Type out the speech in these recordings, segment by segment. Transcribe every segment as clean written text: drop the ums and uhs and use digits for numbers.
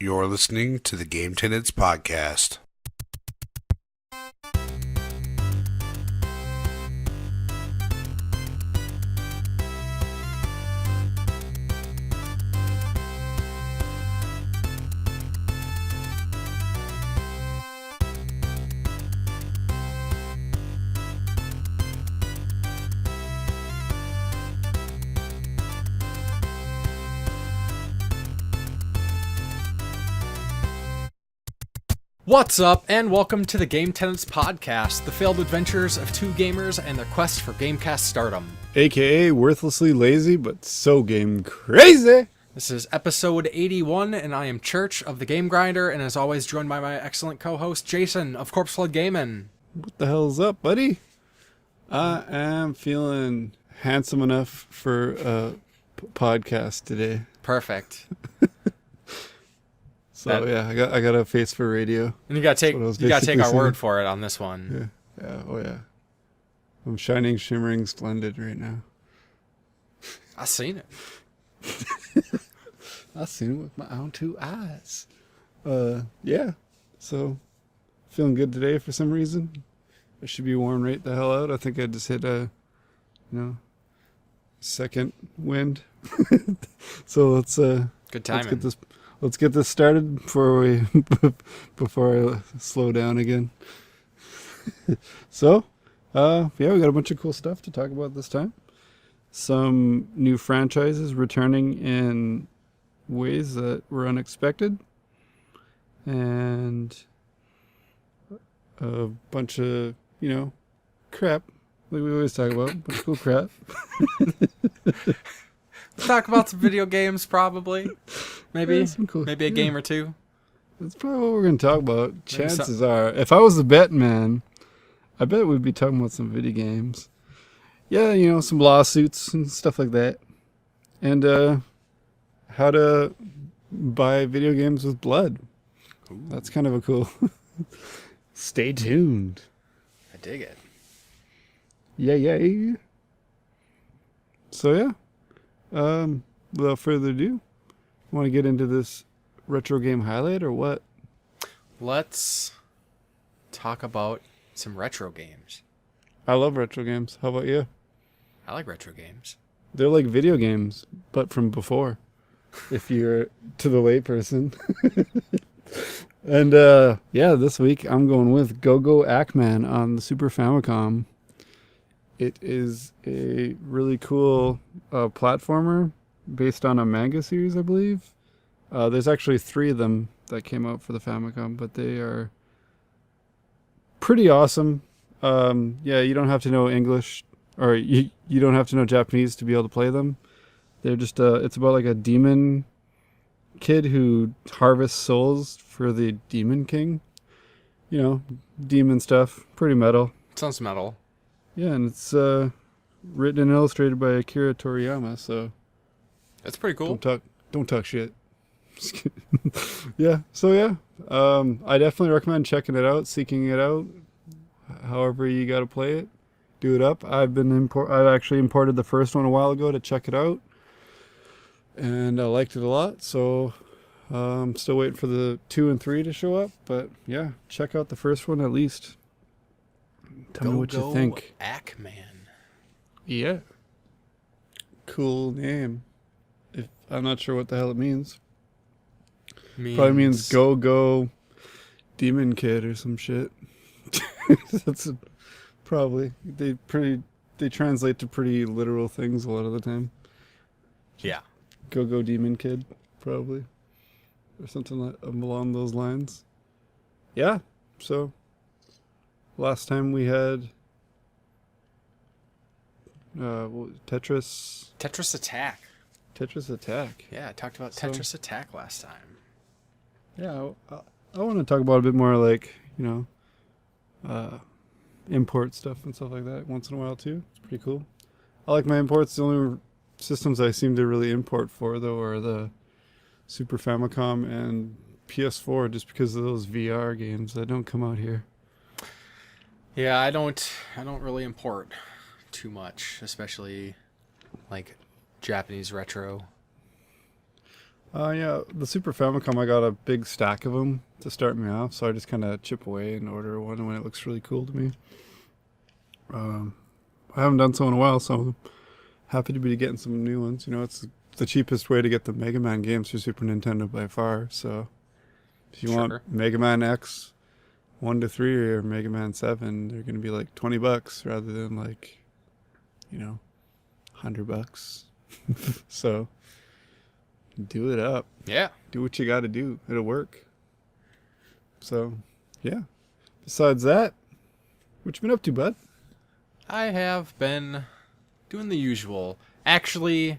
You're listening to the Game Tenants Podcast. What's up, and welcome to the Game Tenants Podcast, the failed adventures of two gamers and their quest for Gamecast stardom. AKA worthlessly lazy, but so game crazy. This is episode 81, and I am Church of the Game Grinder, and as always joined by my excellent co-host Jason of Corpse Flood Gaming. What the hell's up, buddy? I am feeling handsome enough for a podcast today. Perfect. So I got a face for radio. And you gotta take our word for it on this one. Yeah. I'm shining, shimmering, splendid right now. I seen it. I seen it with my own two eyes. Yeah. So feeling good today for some reason. I should be worn right the hell out. I think I just hit a, second wind. So let's Good timing. Let's get this started before I slow down again. So, we got a bunch of cool stuff to talk about this time. Some new franchises returning in ways that were unexpected. And a bunch of, crap. Like we always talk about, but cool crap. Talk about some video games, probably. Maybe. Cool, maybe a game or two. That's probably what we're going to talk about. Chances are, if I was the betting man, I bet we'd be talking about some video games. Yeah, some lawsuits and stuff like that. And how to buy video games with blood. Ooh. That's kind of a cool... Stay tuned. I dig it. Yeah. So, yeah. Without further ado, want to get into this retro game highlight or what? Let's talk about some retro games. I love retro games. How about you? I like retro games. They're like video games, but from before, if you're to the layperson. And this week I'm going with Go-Go Ackman on the Super Famicom. It is a really cool platformer based on a manga series, I believe. There's actually 3 of them that came out for the Famicom, but they are pretty awesome. You don't have to know English, or you don't have to know Japanese to be able to play them. They're just it's about like a demon kid who harvests souls for the Demon King. Demon stuff. Pretty metal. Sounds metal. Yeah, and it's written and illustrated by Akira Toriyama, so that's pretty cool. Don't talk shit. Just kidding. I definitely recommend checking it out, seeking it out. However you got to play it, do it up. I've actually imported the first one a while ago to check it out, and I liked it a lot. So I'm still waiting for the 2 and 3 to show up, but yeah, check out the first one at least. Tell me what you think. Ackman. Yeah. Cool name. I'm not sure what the hell it means. Probably means go demon kid or some shit. That's probably they translate to pretty literal things a lot of the time. Yeah. Go demon kid, probably, or something along those lines. Yeah. So last time we had Tetris Attack. Tetris Attack. Yeah, I talked about Tetris Attack last time. Yeah, I want to talk about a bit more like, import stuff and stuff like that once in a while too. It's pretty cool. I like my imports. The only systems I seem to really import for, though, are the Super Famicom and PS4, just because of those VR games that don't come out here. Yeah, I don't really import too much, especially like Japanese retro. Yeah, the Super Famicom, I got a big stack of them to start me off, so I just kind of chip away and order one when it looks really cool to me. I haven't done so in a while, so I'm happy to be getting some new ones. You know, it's the cheapest way to get the Mega Man games for Super Nintendo by far, so if you want Mega Man X 1 to 3 or Mega Man 7, they're going to be like $20 rather than like, you know, $100. So do it up. Yeah. Do what you got to do. It'll work. So, yeah. Besides that, what you been up to, bud? I have been doing the usual. Actually,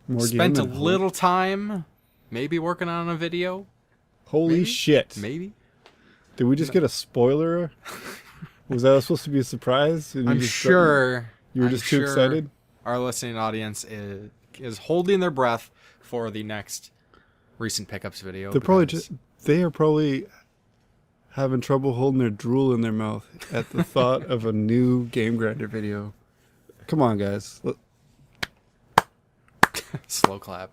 More spent a gaming, huh? little time maybe working on a video. Holy Maybe? shit. Maybe. Did we just get a spoiler? Was that supposed to be a surprise? And I'm sure. You were just too excited? Our listening audience is holding their breath for the next recent pickups video. They are probably having trouble holding their drool in their mouth at the thought of a new Game Grinder video. Come on, guys. Slow clap.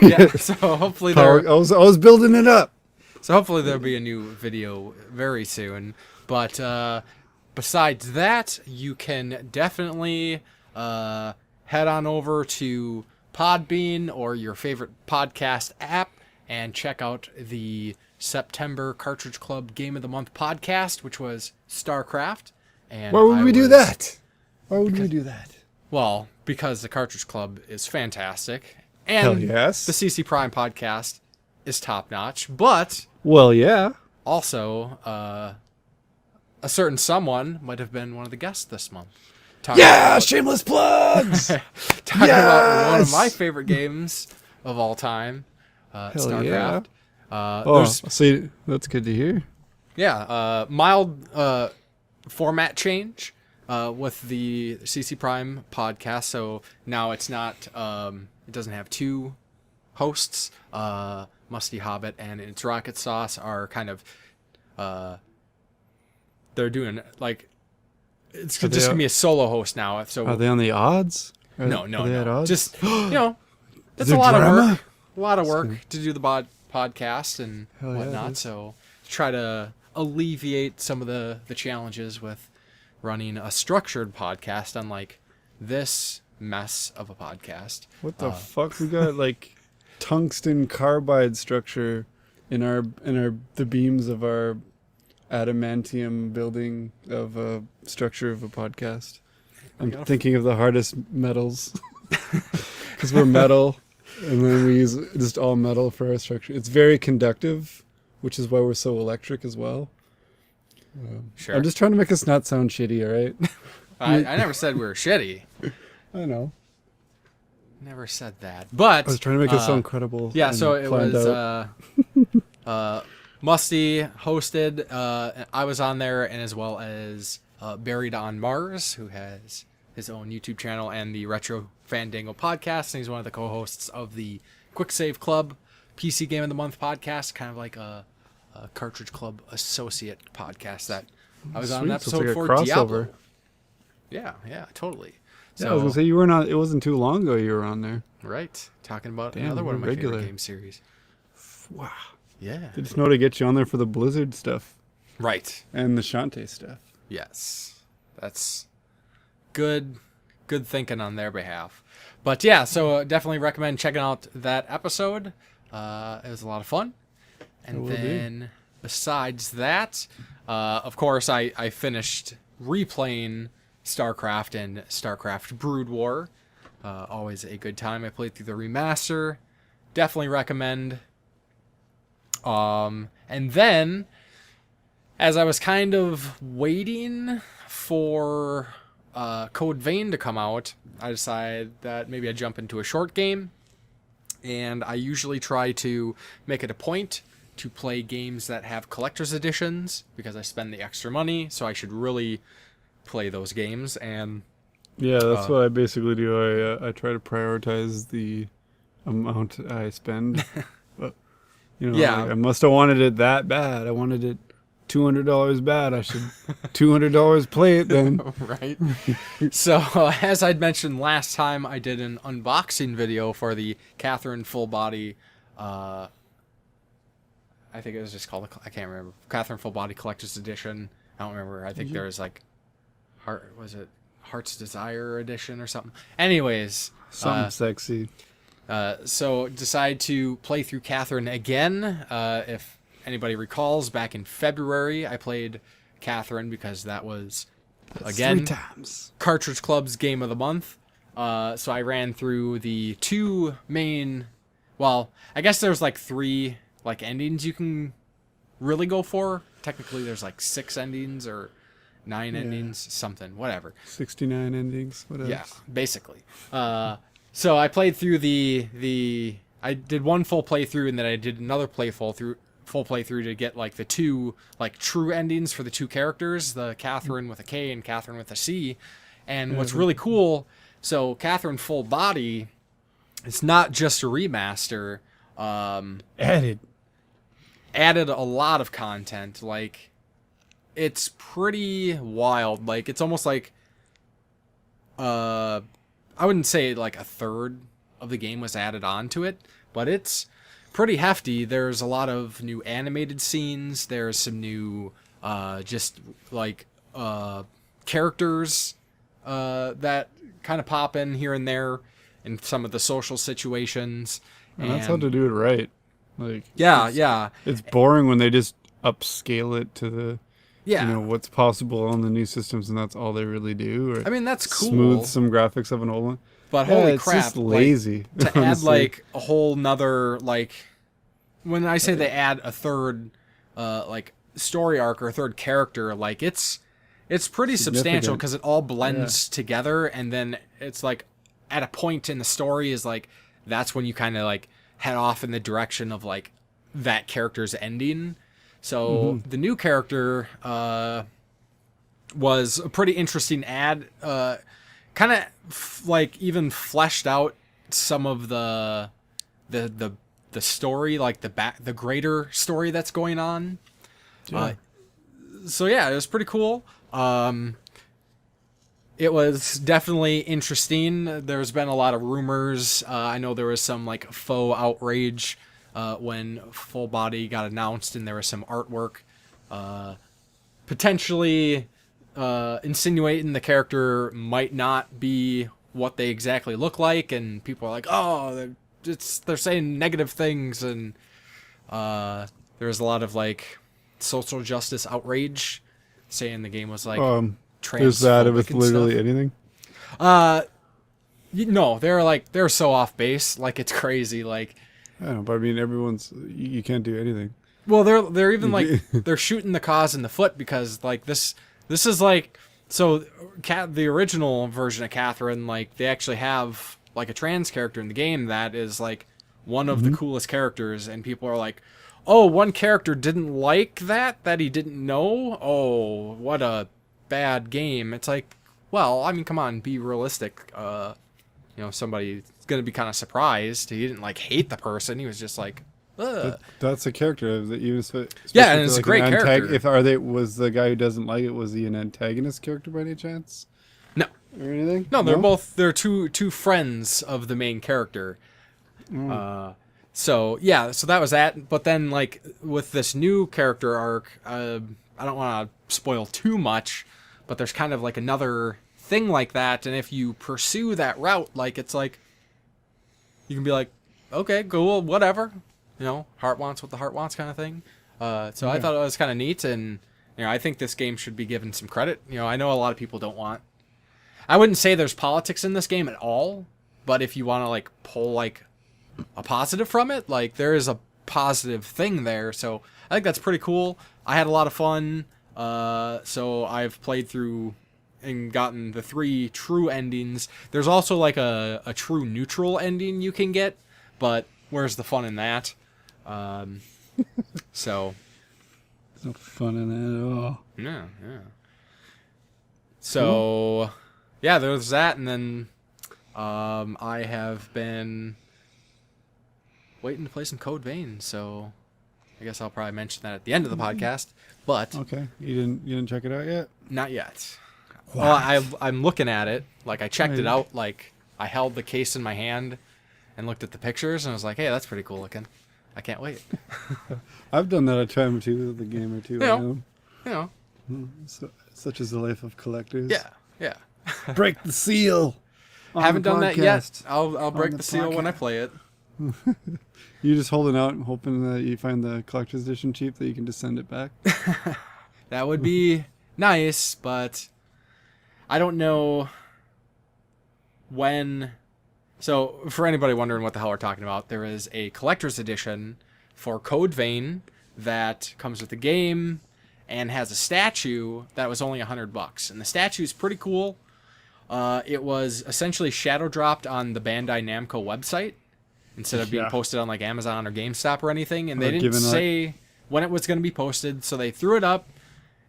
Yeah. So hopefully I was building it up. So hopefully there'll be a new video very soon. But besides that, you can definitely head on over to Podbean or your favorite podcast app and check out the September Cartridge Club Game of the Month podcast, which was StarCraft. And Why would we do that? Why would we do that? Well, because the Cartridge Club is fantastic. And Hell yes. the CC Prime podcast is top-notch. But Well, yeah. also, a certain someone might have been one of the guests this month. Shameless plugs! Talking about one of my favorite games of all time, StarCraft. See, that's good to hear. Mild format change with the CC Prime podcast. So now it's not, it doesn't have two hosts. Musty Hobbit and It's Rocket Sauce are kind of, they're doing like, it's just going to be a solo host now. So are they on the odds? No. Odds? Just, it's there a lot drama? of work. A lot of work to do the podcast and Hell yeah, whatnot. dude. So try to alleviate some of the challenges with running a structured podcast, unlike this mess of a podcast. What the fuck? We got like tungsten carbide structure in the beams of our adamantium building of a structure of a podcast. I'm thinking of the hardest metals because we're metal, and then we use just all metal for our structure. It's very conductive, which is why we're so electric as well. Sure. I'm just trying to make us not sound shitty, all right? I never said we were shitty. I know. Never said that. But I was trying to make it sound credible. Yeah, and so it planned was out. Musty hosted. I was on there, and as well as Buried on Mars, who has his own YouTube channel and the Retro Fandango podcast. And he's one of the co-hosts of the Quick Save Club PC Game of the Month podcast, kind of like a Cartridge Club associate podcast that I was on Sweet, an so it's episode like a for crossover. Diablo. Yeah, totally. Yeah, I was gonna say you were not. It wasn't too long ago you were on there. Right, talking about Damn, another one of my regular. favorite game series. Wow. Yeah. They just know to get you on there for the Blizzard stuff Right. and the Shantae stuff. Yes. That's good thinking on their behalf. But yeah, so definitely recommend checking out that episode. It was a lot of fun. And then besides that, of course, I finished replaying StarCraft and StarCraft Brood War. Always a good time. I played through the remaster. Definitely recommend. And then, as I was kind of waiting for Code Vein to come out, I decided that maybe I'd jump into a short game. And I usually try to make it a point to play games that have collector's editions because I spend the extra money, so I should really play those games. And yeah, that's what I basically do. I try to prioritize the amount I spend. But, like, I must have wanted it that bad. I wanted it $200 bad. I should $200 play it then. Right. So, as I'd mentioned last time, I did an unboxing video for the Catherine Full Body I think it was just called, I can't remember, Catherine Full Body Collector's Edition. I don't remember. I think there was like Heart's Desire Edition or something. Anyways. Something sexy. So decide to play through Catherine again. If anybody recalls, back in February, I played Catherine because that was, again, 3 times. Cartridge Club's Game of the Month. So I ran through the 2 main, well, I guess there's like 3 like endings you can really go for. Technically there's like 6 endings or 9 endings, something, whatever. 69 endings, whatever. Yeah, basically. So I played through I did one full playthrough, and then I did another full playthrough to get like the 2 like true endings for the 2 characters, the Catherine with a K and Catherine with a C. And what's really cool, so Catherine Full Body, it's not just a remaster. Added a lot of content. Like, it's pretty wild. Like, it's almost like I wouldn't say like a third of the game was added on to it, but it's pretty hefty. There's a lot of new animated scenes. There's some new just like characters that kind of pop in here and there in some of the social situations. And that's how to do it right. Like, it's boring when they just upscale it to the Yeah. you know, what's possible on the new systems, and that's all they really do. Or I mean, that's cool. Smooth some graphics of an old one. But holy it's crap. just lazy. Like, to add like a whole nother, like, when I say they add a third, like, story arc or a third character, like, it's pretty substantial because it all blends together, and then it's like at a point in the story is like, that's when you kind of like head off in the direction of like that character's ending. So the new character was a pretty interesting add. Kind of like even fleshed out some of the story, like the greater story that's going on. Yeah. So yeah, it was pretty cool. It was definitely interesting. There's been a lot of rumors. I know there was some like faux outrage when Full Body got announced, and there was some artwork potentially insinuating the character might not be what they exactly look like, and people are like, oh, they're saying negative things, and there's a lot of like social justice outrage saying the game was like there's that with literally anything. No, they're so off base, like it's crazy. Like, I don't know, but I mean, you can't do anything. Well, they're even like they're shooting the cause in the foot, because like this is like, so the original version of Catherine, like they actually have like a trans character in the game that is like one of the coolest characters, and people are like, oh, one character didn't like that he didn't know. Oh, what a bad game. It's like, well, I mean, come on, be realistic. Somebody's gonna be kind of surprised. He didn't like hate the person. He was just like, ugh. That's a character that you. Yeah, and it's a great character. Was the guy who doesn't like it, was he an antagonist character by any chance? No. Or anything? No, they're two friends of the main character. So that was that. But then like with this new character arc, I don't want to spoil too much, but there's kind of like another thing like that, and if you pursue that route, like it's like you can be like, okay, cool, whatever, heart wants what the heart wants kind of thing. I thought it was kind of neat, and I think this game should be given some credit. I know a lot of people don't want. I wouldn't say there's politics in this game at all, but if you want to like pull like a positive from it, like there is a positive thing there. So I think that's pretty cool. I had a lot of fun. So I've played through and gotten the 3 true endings. There's also like a true neutral ending you can get, but where's the fun in that? So no fun in that at all. Yeah. So yeah, there's that, and then I have been waiting to play some Code Vein, so I guess I'll probably mention that at the end of the podcast. But okay, you didn't check it out yet? Not yet. What? Well, I'm looking at it. Like I checked it out. Like I held the case in my hand and looked at the pictures, and I was like, "Hey, that's pretty cool looking." I can't wait. I've done that a time or two with a game or two. Yeah. I know. You know. Such is the life of collectors. Yeah. Break the seal. Haven't done that yet. I'll break the seal when I play it. You just holding out and hoping that you find the collector's edition cheap that you can just send it back. That would be nice, but I don't know when. So, for anybody wondering what the hell we're talking about, there is a collector's edition for Code Vein that comes with the game and has a statue that was only $100, and the statue is pretty cool. It was essentially shadow dropped on the Bandai Namco website instead of being posted on like Amazon or GameStop or anything, and they didn't say when it was going to be posted, so they threw it up.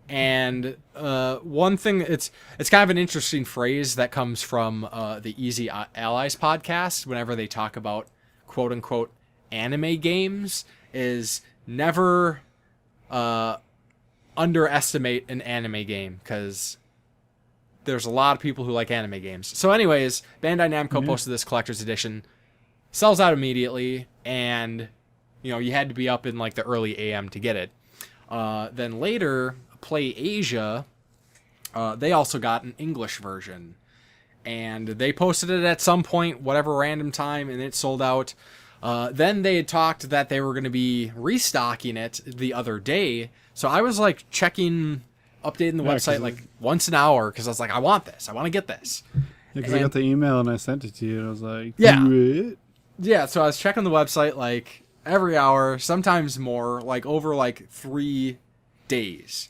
And one thing, it's kind of an interesting phrase that comes from the Easy Allies podcast whenever they talk about quote unquote anime games, is never underestimate an anime game, because there's a lot of people who like anime games. So anyways, Bandai Namco posted this collector's edition, sells out immediately, and you had to be up in like the early AM to get it. Then later, Play Asia, they also got an English version, and they posted it at some point, whatever random time, and it sold out. Then they had talked that they were going to be restocking it the other day, so I was like updating the website like once an hour, because I was like, I want this, I want to get this. Yeah, because I got the email and I sent it to you, and I was like, so I was checking the website like every hour, sometimes more, like over like 3 days.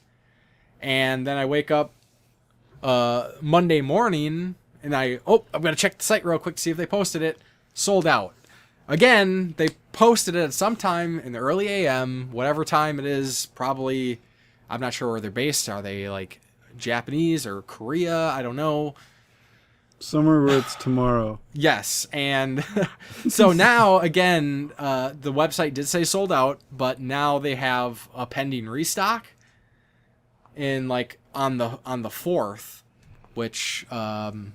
And then I wake up Monday morning, and I'm going to check the site real quick to see if they posted it. Sold out. Again, they posted it at some time in the early AM, whatever time it is. Probably, I'm not sure where they're based. Are they like Japanese or Korea? I don't know. Somewhere where it's tomorrow. Yes, and so now, again, the website did say sold out, but now they have a pending restock in like on the 4th, which the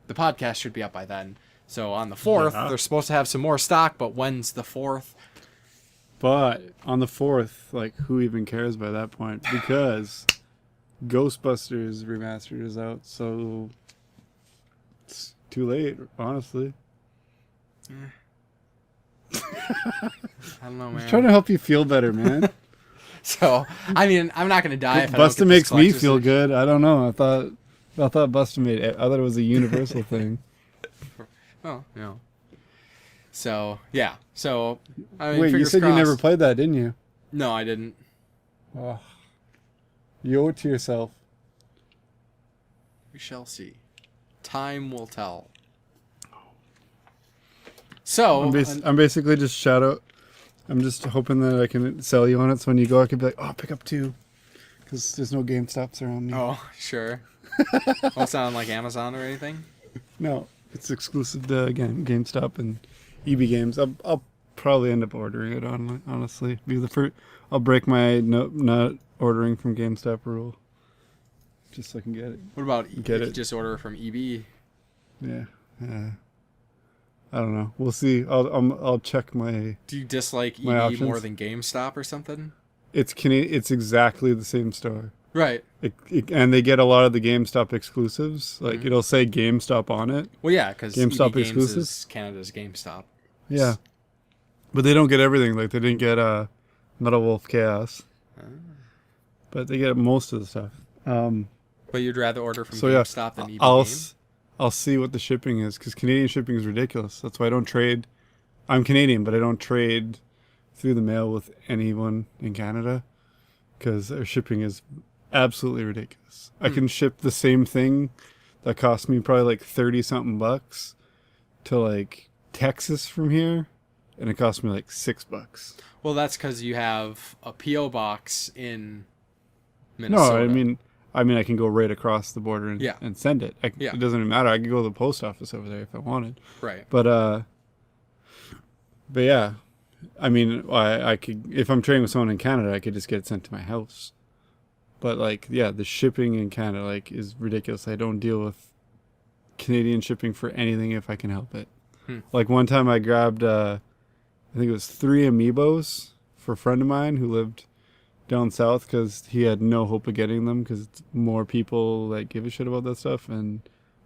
podcast should be up by then. So on the 4th, they're supposed to have some more stock, but when's the 4th? But on the 4th, like, who even cares by that point? Because Ghostbusters Remastered is out, so it's too late, honestly. I don't know, man. I'm trying to help you feel better, man. So, I mean, I'm not going to die if I don't Busta get makes this me collector's feel edition. good. I don't know. I thought Busta made it. I thought it was a universal thing. Oh, no. So, yeah. So, I mean, Wait, you fingers said crossed. you never played that, didn't you? No, I didn't. Oh. You owe it to yourself. We shall see. Time will tell. So, I'm basically just I'm just hoping that I can sell you on it, so when you go, I can be like, oh, pick up 2. Because there's no GameStops around me. oh, sure. Well, it's not on like Amazon or anything? No, it's exclusive to, again, GameStop and EB Games. I'll probably end up ordering it, honestly. I'll break my not ordering from GameStop rule. Just so I can get it. What about if Get you it. just order from EB? Yeah. I don't know. We'll see. I'll check my. Do you dislike My EB options? more than GameStop or something? It's exactly the same store. Right. And they get a lot of the GameStop exclusives. Like it'll say GameStop on it. Well, yeah, because GameStop EB Games exclusives? is Canada's GameStop. Yeah. But they don't get everything. Like they didn't get Metal Wolf Chaos. But they get most of the stuff. But you'd rather order from So yeah, GameStop than EB I'll Game? I'll see what the shipping is, because Canadian shipping is ridiculous. That's why I don't trade. I'm Canadian, but I don't trade through the mail with anyone in Canada, because their shipping is absolutely ridiculous. I can ship the same thing that cost me probably like 30-something bucks to like Texas from here, and it cost me like $6. Well, that's because you have a P.O. box in Minnesota. No, I mean, I can go right across the border and send it. Yeah. It doesn't even matter. I could go to the post office over there if I wanted. Right. But yeah, I mean, I could, if I'm trading with someone in Canada, I could just get it sent to my house. But like, yeah, the shipping in Canada like is ridiculous. I don't deal with Canadian shipping for anything if I can help it. Like one time I grabbed I think it was 3 amiibos for a friend of mine who lived down south because he had no hope of getting them because it's more people that give a shit about that stuff. And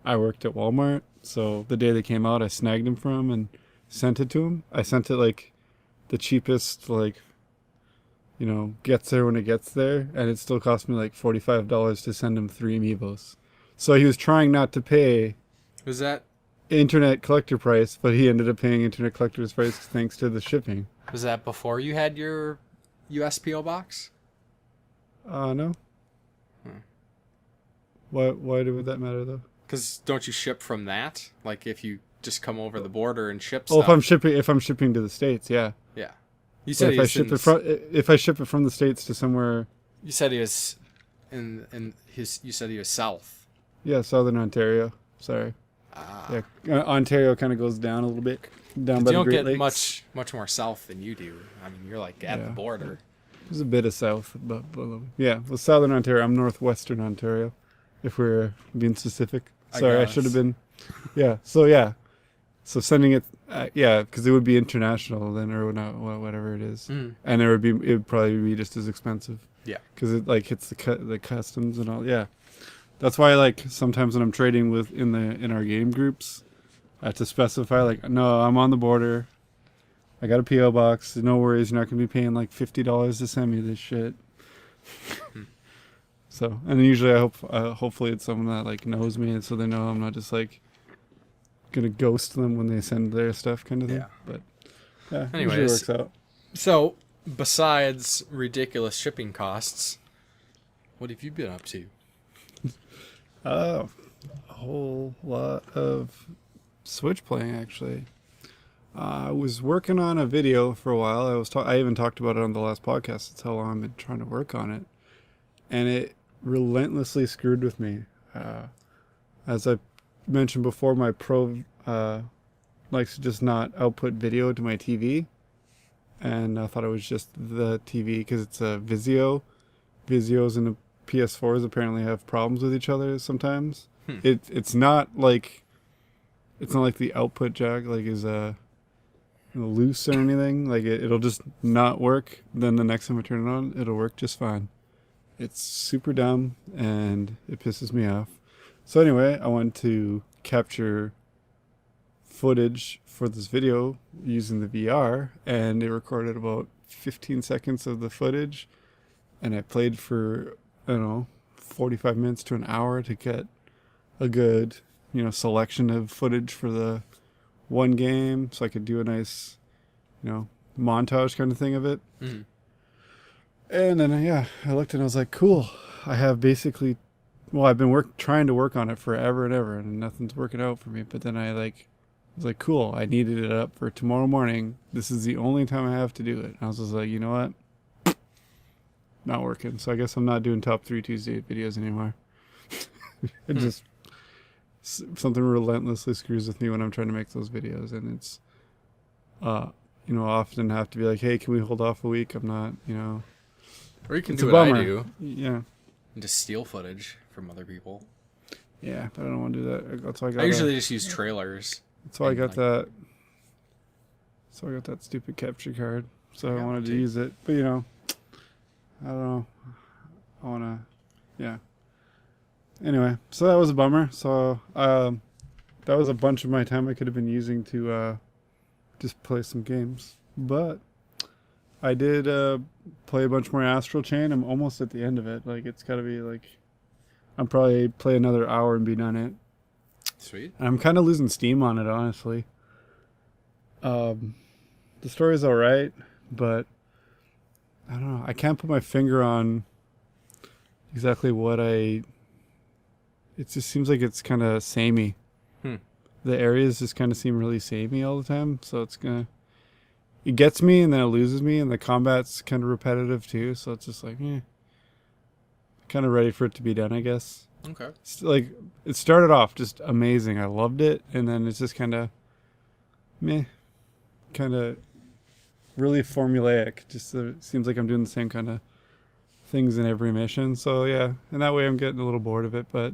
I worked at Walmart, so the day they came out, I snagged them from him and sent it to him. I sent it like the cheapest, like, gets there when it gets there, and it still cost me like $45 to send him 3 amiibos. So he was trying not to pay Was that internet collector price, but he ended up paying internet collector's price thanks to the shipping. before you had your USPO box? No. Why would that matter though? Because don't you ship from that? Like if you just come over the border and ship Oh, stuff. if I'm shipping to the States, yeah. Yeah. You said If I ship it from the States to somewhere. You said he was you said he was south. Yeah, Southern Ontario. Sorry. Yeah, Ontario kind of goes down a little bit, down by the Great Lakes. You don't get much more south than you do. I mean, you're like at the border. There's a bit of south, but yeah, well, Southern Ontario. I'm northwestern Ontario, if we're being specific. Sorry, I should have been. Yeah. So sending it, because it would be international then, or not, whatever it is, and it would probably be just as expensive. Yeah. Because it like hits the customs and all. Yeah. That's why, like, sometimes when I'm trading in our game groups, I have to specify, like, no, I'm on the border. I got a PO box. No worries, you're not gonna be paying like $50 to send me this shit. So, and usually I hope, hopefully it's someone that like knows me, and so they know I'm not just like gonna ghost them when they send their stuff, kind of thing. Yeah. But yeah, anyways, usually works out. So, besides ridiculous shipping costs, what have you been up to? A whole lot of Switch playing, actually. I was working on a video for a while. I even talked about it on the last podcast. That's how long I've been trying to work on it. And it relentlessly screwed with me. As I mentioned before, my Pro likes to just not output video to my TV. And I thought it was just the TV because it's a Vizio. Vizios and the PS4s apparently have problems with each other sometimes. It's not like the output jack is loose or anything. Like it'll just not work. Then the next time I turn it on, it'll work just fine. It's super dumb and it pisses me off. So anyway, I wanted to capture footage for this video using the VR, and it recorded about 15 seconds of the footage, and I played for 45 minutes to an hour to get a good, selection of footage for the one game, so I could do a nice, montage kind of thing of it. Mm-hmm. And then, I looked and I was like, cool. I have basically, I've been trying to work on it forever and ever, and nothing's working out for me. But then I was like, cool. I needed it up for tomorrow morning. This is the only time I have to do it. And I was just like, you know what? Not working. So I guess I'm not doing top 3 Tuesday videos anymore. It just something relentlessly screws with me when I'm trying to make those videos, and it's often have to be like, hey, can we hold off a week? I'm not, or you can do what I do, and just steal footage from other people. Yeah, but I don't want to do that. That's why I usually just use trailers. That's why I got that. So I got that stupid capture card. So I wanted to use it, but I don't know. I want to, yeah. Anyway, so that was a bummer. So that was a bunch of my time I could have been using to just play some games. But I did play a bunch more Astral Chain. I'm almost at the end of it. Like, it's got to be I'm probably play another hour and be done it. Sweet. And I'm kind of losing steam on it, honestly. The story's all right, but I don't know. I can't put my finger on exactly what it just seems like it's kind of samey. The areas just kind of seem really samey all the time. So it gets me and then it loses me, and the combat's kind of repetitive too. So it's just like, kind of ready for it to be done, I guess. Okay. It's like, it started off just amazing. I loved it. And then it's just kind of really formulaic. Just it seems like I'm doing the same kind of things in every mission. So yeah, and that way I'm getting a little bored of it. But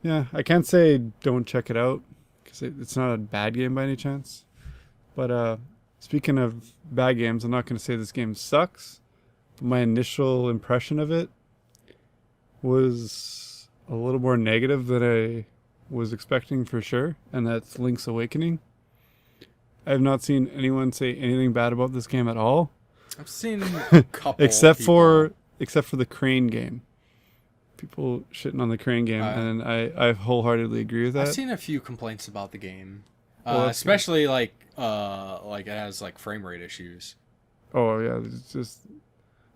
yeah, I can't say don't check it out because it's not a bad game by any chance. But speaking of bad games, I'm not going to say this game sucks, but my initial impression of it was a little more negative than I was expecting for sure, and that's Link's Awakening. I have not seen anyone say anything bad about this game at all. I've seen a couple except people. for the crane game. People shitting on the crane game, and I wholeheartily agree with that. I've seen a few complaints about the game, Well, especially like it has like frame rate issues. Oh yeah, it's just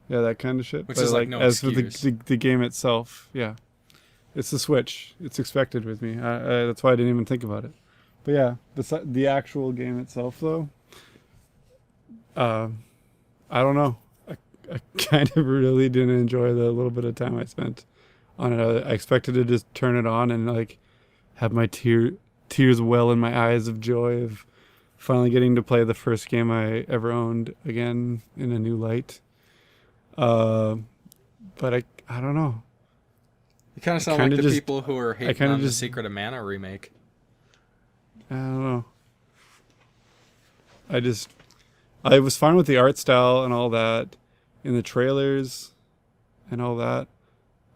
that kind of shit. Which But is like no as for excuse. the game itself, yeah, it's the Switch. It's expected with me. That's why I didn't even think about it. But yeah, the actual game itself, though, I don't know. I kind of really didn't enjoy the little bit of time I spent on it. I expected to just turn it on and like have my tears well in my eyes of joy of finally getting to play the first game I ever owned again in a new light. But I don't know. You kind of sound like the just- people who are hating kinda on the just- Secret of Mana remake. I don't know. I was fine with the art style and all that in the trailers and all that.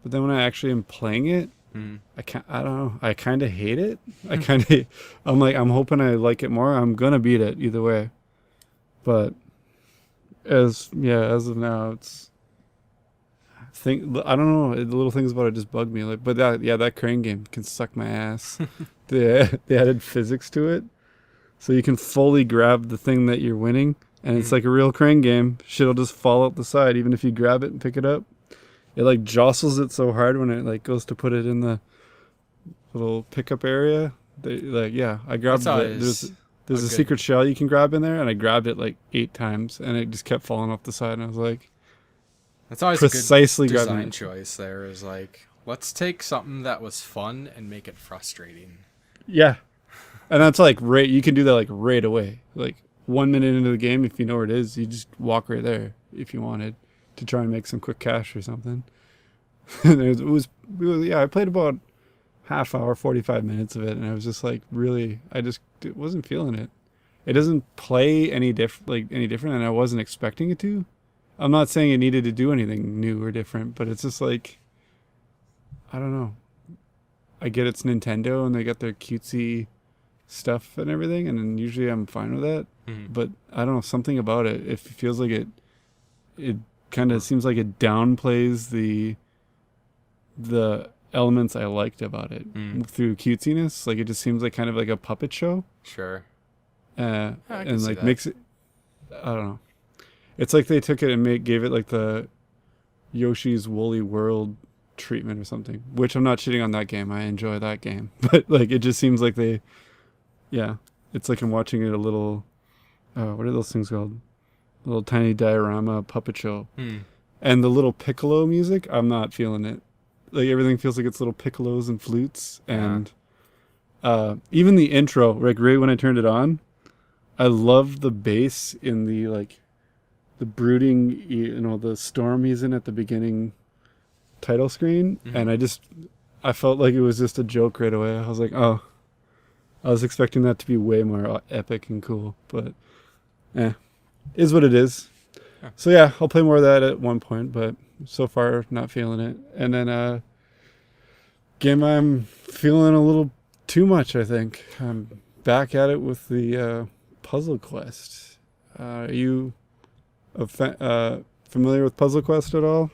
But then when I actually am playing it, I don't know. I kind of hate it. I'm hoping I like it more. I'm going to beat it either way. But as of now, I don't know. The little things about it just bug me. Like, but that crane game can suck my ass. They added physics to it, so you can fully grab the thing that you're winning, and it's like a real crane game. Shit'll just fall out the side, even if you grab it and pick it up. It like jostles it so hard when it like goes to put it in the little pickup area. I grabbed it. There's a secret shell you can grab in there, and I grabbed it like 8 times, and it just kept falling off the side. And I was like, That's always precisely a good grabbing design it. choice. There is like, let's take something that was fun and make it frustrating. Yeah. And that's like you can do that like right away. Like 1 minute into the game, if you know where it is, you just walk right there if you wanted to try and make some quick cash or something. I played about half hour, 45 minutes of it, and I was just like, really, wasn't feeling it. It doesn't play any different, and I wasn't expecting it to. I'm not saying it needed to do anything new or different, but it's just like, I don't know. I get it's Nintendo and they got their cutesy stuff and everything, and then usually I'm fine with that. But I don't know, something about it. It feels like it kind of seems like it downplays the elements I liked about it through cutesiness. Like it just seems like kind of like a puppet show. Sure. And can see like that. makes it. I don't know. It's like they took it and gave it like the Yoshi's Woolly World treatment or something, which I'm not shitting on that game. I enjoy that game, but like it just seems like it's like I'm watching it a little. What are those things called? A little tiny diorama puppet show. And the little piccolo music, I'm not feeling it. Like everything feels like it's little piccolos and flutes, and even the intro. Like right when I turned it on, I love the bass in the brooding, the storm he's in at the beginning title screen, and I felt like it was just a joke right away. I was like, oh, I was expecting that to be way more epic and cool, but is what it is. Yeah. So yeah, I'll play more of that at one point, but so far not feeling it. And then game I'm feeling a little too much, I think. I'm back at it with the Puzzle Quest. Are you familiar with Puzzle Quest at all?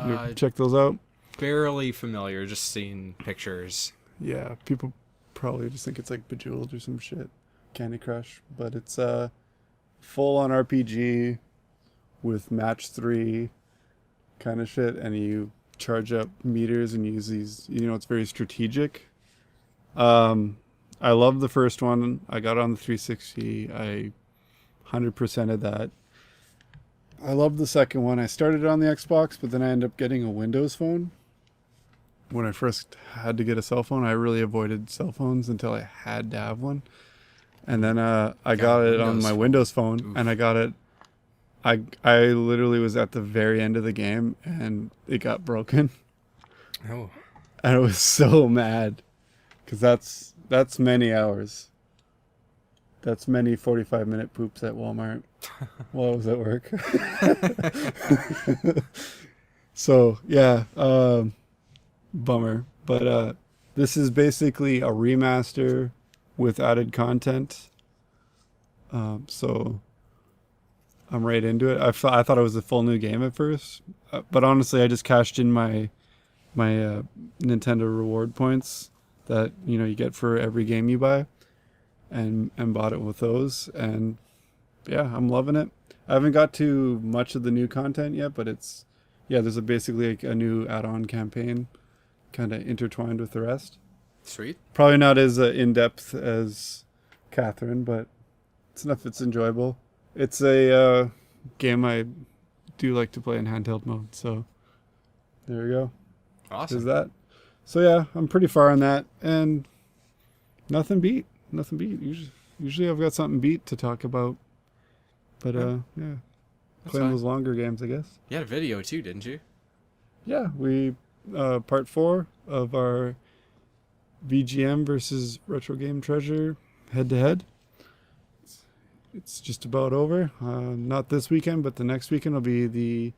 You check those out? Barely familiar, just seeing pictures. Yeah, people probably just think it's like Bejeweled or some shit. Candy Crush. But it's full-on RPG with match 3 kind of shit, and you charge up meters and use these, it's very strategic. I love the first one. I got it on the 360. I 100%ed that. I love the second one. I started it on the Xbox, but then I ended up getting a Windows phone. When I first had to get a cell phone, I really avoided cell phones until I had to have one. And then I got it on my Windows phone. Oof. And I got it. I literally was at the very end of the game, and it got broken. Oh. And I was so mad, because that's many hours. That's many 45-minute poops at Walmart while I was at work. So, yeah, bummer. But this is basically a remaster with added content. So I'm right into it. I thought it was a full new game at first. But honestly, I just cashed in my Nintendo reward points that, you get for every game you buy. And bought it with those, and yeah, I'm loving it. I haven't got to much of the new content yet, but there's basically like a new add-on campaign kind of intertwined with the rest. Sweet. Probably not as in-depth as Catherine, but it's enough it's enjoyable. It's a game I do like to play in handheld mode, so there we go. Awesome. Is that? So yeah, I'm pretty far on that, and nothing beat. Usually I've got something beat to talk about. But yeah. Playing fine. those longer games, I guess. You had a video too, didn't you? Yeah, we part 4 of our VGM versus Retro Game Treasure head-to-head. It's just about over. Not this weekend, but the next weekend will be the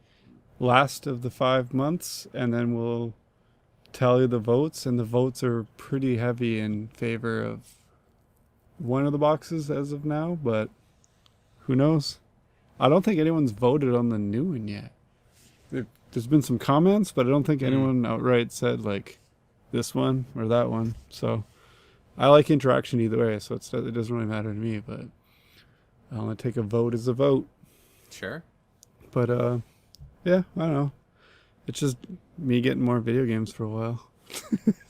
last of the 5 months, and then we'll tally the votes, and the votes are pretty heavy in favor of one of the boxes as of now, but who knows? I don't think anyone's voted on the new one yet. There's been some comments, but I don't think anyone outright said like this one or that one. So I like interaction either way, so it doesn't really matter to me, but I'll only take a vote as a vote. Sure. But yeah, I don't know. It's just me getting more video games for a while.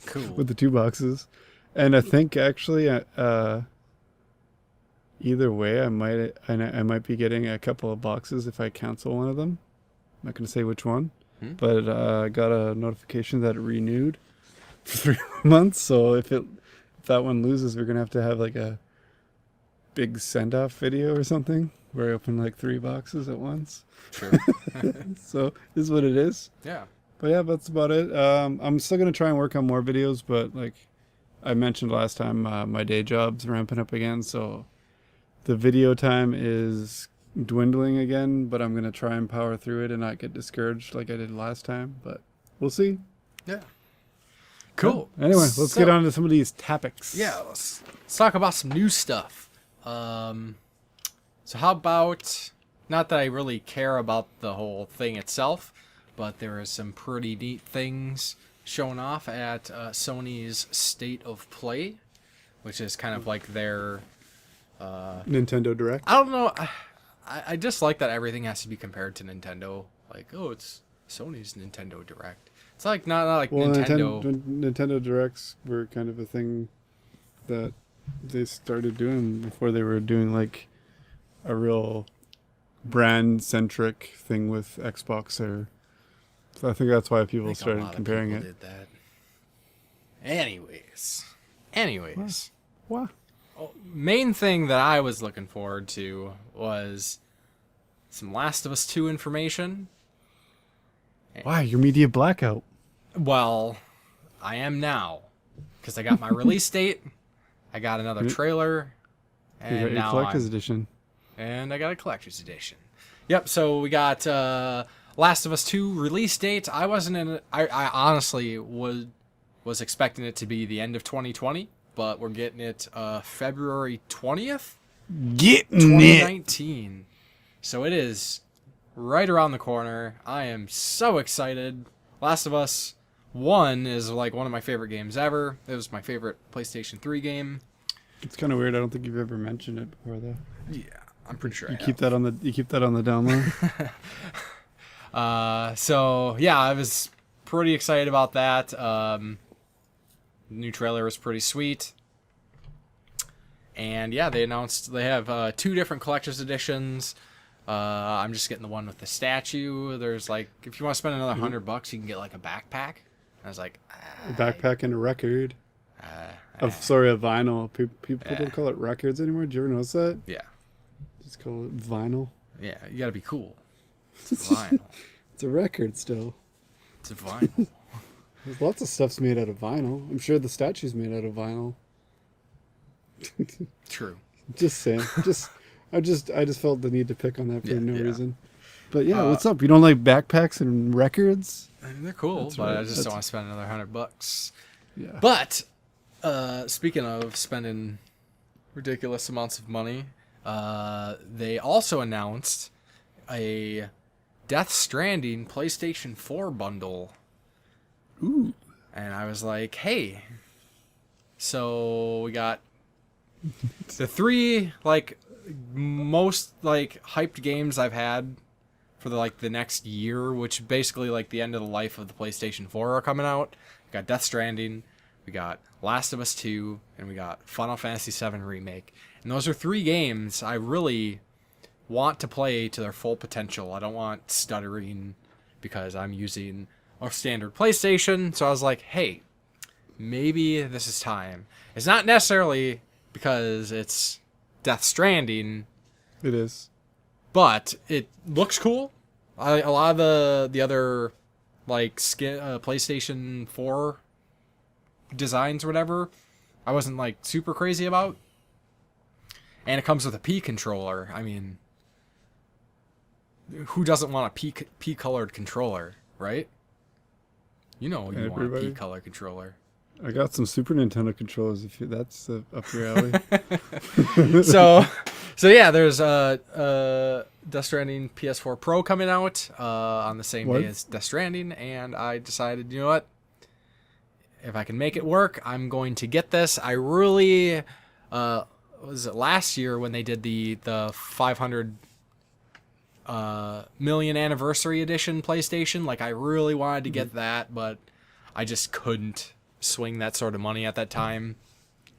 Cool. With the 2 boxes. And I think actually either way, I might be getting a couple of boxes if I cancel one of them. I'm not going to say which one, but I got a notification that it renewed for 3 months. So if that one loses, we're going to have like a big send-off video or something where I open like 3 boxes at once. Sure. So this is what it is. Yeah. But yeah, that's about it. I'm still going to try and work on more videos, but like I mentioned last time, my day job's ramping up again, so the video time is dwindling again, but I'm going to try and power through it and not get discouraged like I did last time, but we'll see. Yeah. Cool. Anyway, let's get on to some of these topics. Yeah, let's talk about some new stuff. So how about, not that I really care about the whole thing itself, but there are some pretty neat things shown off at Sony's State of Play, which is kind of like their Nintendo Direct. I don't know. I just like that everything has to be compared to Nintendo. Like, oh, it's Sony's Nintendo Direct. It's like not like Nintendo. Nintendo Directs were kind of a thing that they started doing before they were doing like a real brand-centric thing with Xbox. So I think that's why people started comparing it. Did that. Anyways. What? Main thing that I was looking forward to was some Last of Us 2 information. Why? Your media blackout. Well, I am now. Because I got my release date, I got another trailer, and you got your now collector's edition. And I got a collector's edition. Yep, so we got Last of Us 2 release date. I honestly was expecting it to be the end of 2020. But we're getting it February 20th, 2019. So it is right around the corner. I am so excited. Last of Us 1 is like one of my favorite games ever. It was my favorite PlayStation 3 game. It's kind of weird. I don't think you've ever mentioned it before, though. Yeah, I'm pretty sure you keep that on the download. So yeah, I was pretty excited about that. New trailer was pretty sweet. And yeah, they announced they have 2 different collector's editions. I'm just getting the one with the statue. There's like, if you want to spend another $100, you can get like a backpack. I was like, a backpack and a record. A vinyl. People don't call it records anymore. Did you ever notice that? Yeah. Just call it vinyl. Yeah, you gotta be cool. It's a vinyl. It's a record still. It's a vinyl. There's lots of stuff's made out of vinyl. I'm sure the statue's made out of vinyl. True. Just saying. I just felt the need to pick on that for no yeah. reason. But yeah, what's up? You don't like backpacks and records? I mean, they're cool, That's but right. I just don't want to spend another $100. Yeah. But speaking of spending ridiculous amounts of money, they also announced a Death Stranding PlayStation 4 bundle. Ooh. And I was like, hey. So we got the three most hyped games I've had for the next year, which basically the end of the life of the PlayStation 4 are coming out. We got Death Stranding, we got Last of Us 2, and we got Final Fantasy 7 Remake. And those are three games I really want to play to their full potential. I don't want stuttering because I'm using a standard PlayStation. So I was like, hey, maybe this is time. It's not necessarily because it's Death Stranding. It is. But it looks cool. A lot of the other PlayStation 4 designs or whatever, I wasn't super crazy about. And it comes with a P controller. I mean, who doesn't want a P colored controller, right? You know you want a P color controller. I got some Super Nintendo controllers. If that's up your alley. So yeah, there's Death Stranding PS4 Pro coming out on the same day as Death Stranding, and I decided, you know what? If I can make it work, I'm going to get this. I really was it last year when they did the 500 million anniversary edition PlayStation? I really wanted to get that, but I just couldn't swing that sort of money at that time.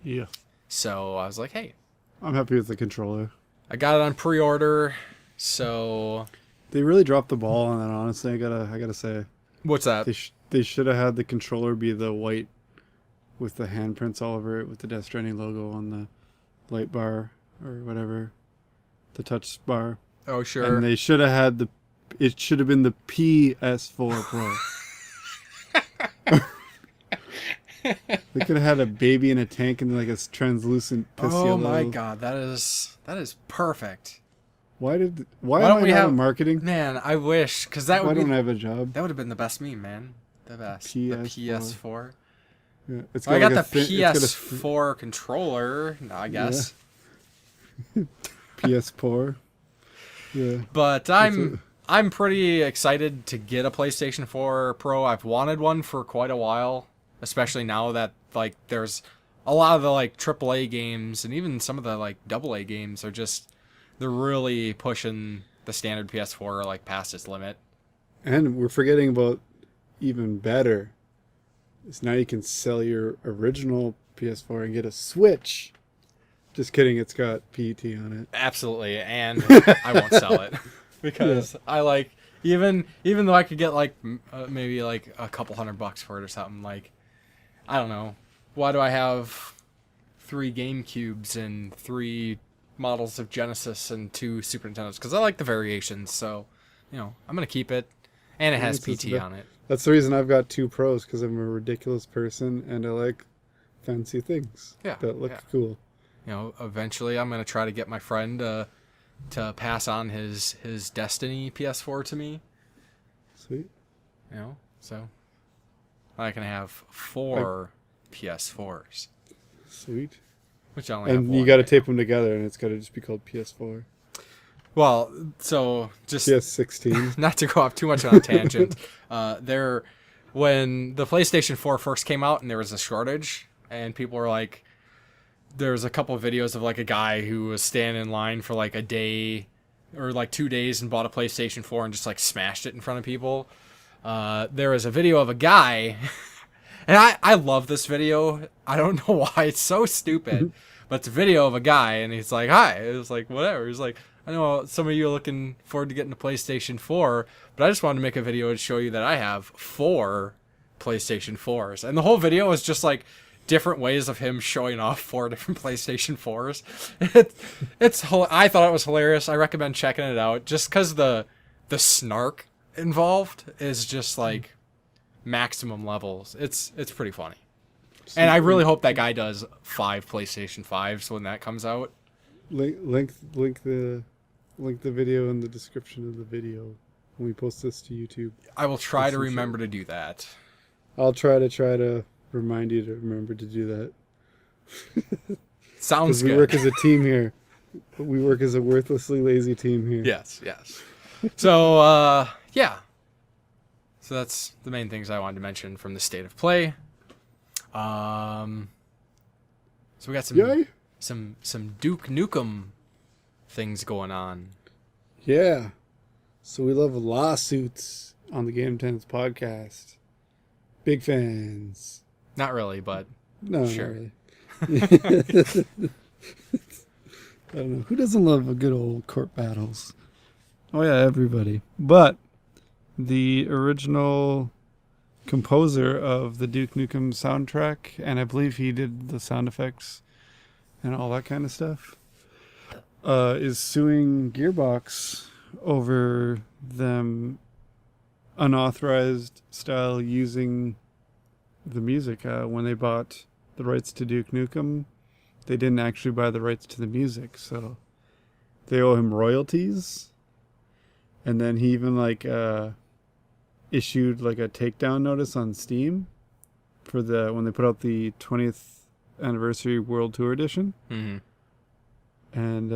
Yeah. So I was like, hey, I'm happy with the controller. I got it on pre-order, so They really dropped the ball on that, honestly. I gotta say. What's that? They should have had the controller be the white with the handprints all over it with the Death Stranding logo on the light bar or whatever, the touch bar. Oh, sure. And they should have had it should have been the PS4 Pro. They could have had a baby in a tank and a translucent piss yellow. Oh my god, that is perfect. Why don't am I we not have in marketing? Man, I wish, because that Why would be don't I have a job? that would have been the best meme, man. The best. PS4. The PS4. Yeah, it's I got the it's got a PS4 controller, I guess. PS4. Yeah. But I'm pretty excited to get a PlayStation 4 Pro. I've wanted one for quite a while, especially now that there's a lot of the AAA games and even some of the AA games are they're really pushing the standard PS4 past its limit. And we're forgetting about even better. Is now you can sell your original PS4 and get a Switch. Just kidding, it's got PET on it. Absolutely, and I won't sell it because I even though I could get maybe a couple $100 for it or something, I don't know. Why do I have 3 GameCubes and 3 models of Genesis and 2 Super Nintendos? Because I like the variations, so I'm gonna keep it, and it has PT on it. That's the reason I've got 2 Pros, because I'm a ridiculous person and I like fancy things that look cool. Eventually I'm gonna try to get my friend to pass on his Destiny PS4 to me. Sweet. So I can have 4 PS4s. Sweet. Which I only have And one you got to right tape them together, and it's got to just be called PS4. Well, so just PS16. not to go off too much on a tangent, when the PlayStation 4 first came out and there was a shortage, and people were there's a couple of videos of a guy who was standing in line for a day or 2 days and bought a PlayStation 4 and just smashed it in front of people. There was a video of a guy, and I love this video. I don't know why, it's so stupid, but it's a video of a guy, and he's like, hi. It was whatever. He's like, I know some of you are looking forward to getting a PlayStation 4, but I just wanted to make a video to show you that I have 4 PlayStation 4s. And the whole video is just different ways of him showing off 4 different PlayStation 4s. I thought it was hilarious. I recommend checking it out just because the snark involved is just maximum levels. It's pretty funny. And I really hope that guy does 5 PlayStation 5s when that comes out. link the video in the description of the video when we post this to YouTube. I will try to remember to do that. I'll try to remind you to remember to do that. Sounds good. We work as a team here. We work as a worthlessly lazy team here. Yes. So, yeah. So that's the main things I wanted to mention from the state of play. So we got some Duke Nukem things going on. Yeah. So we love lawsuits on the Game Tenants Podcast. Big fans. Not really, but No, sure. Not really. I don't know. Who doesn't love a good old court battles? Oh yeah, everybody. But the original composer of the Duke Nukem soundtrack, and I believe he did the sound effects and all that kind of stuff, is suing Gearbox over them unauthorized style using the music. When they bought the rights to Duke Nukem, they didn't actually buy the rights to the music, so they owe him royalties. And then he even issued a takedown notice on Steam for when they put out the 20th anniversary World Tour edition. Mm-hmm. And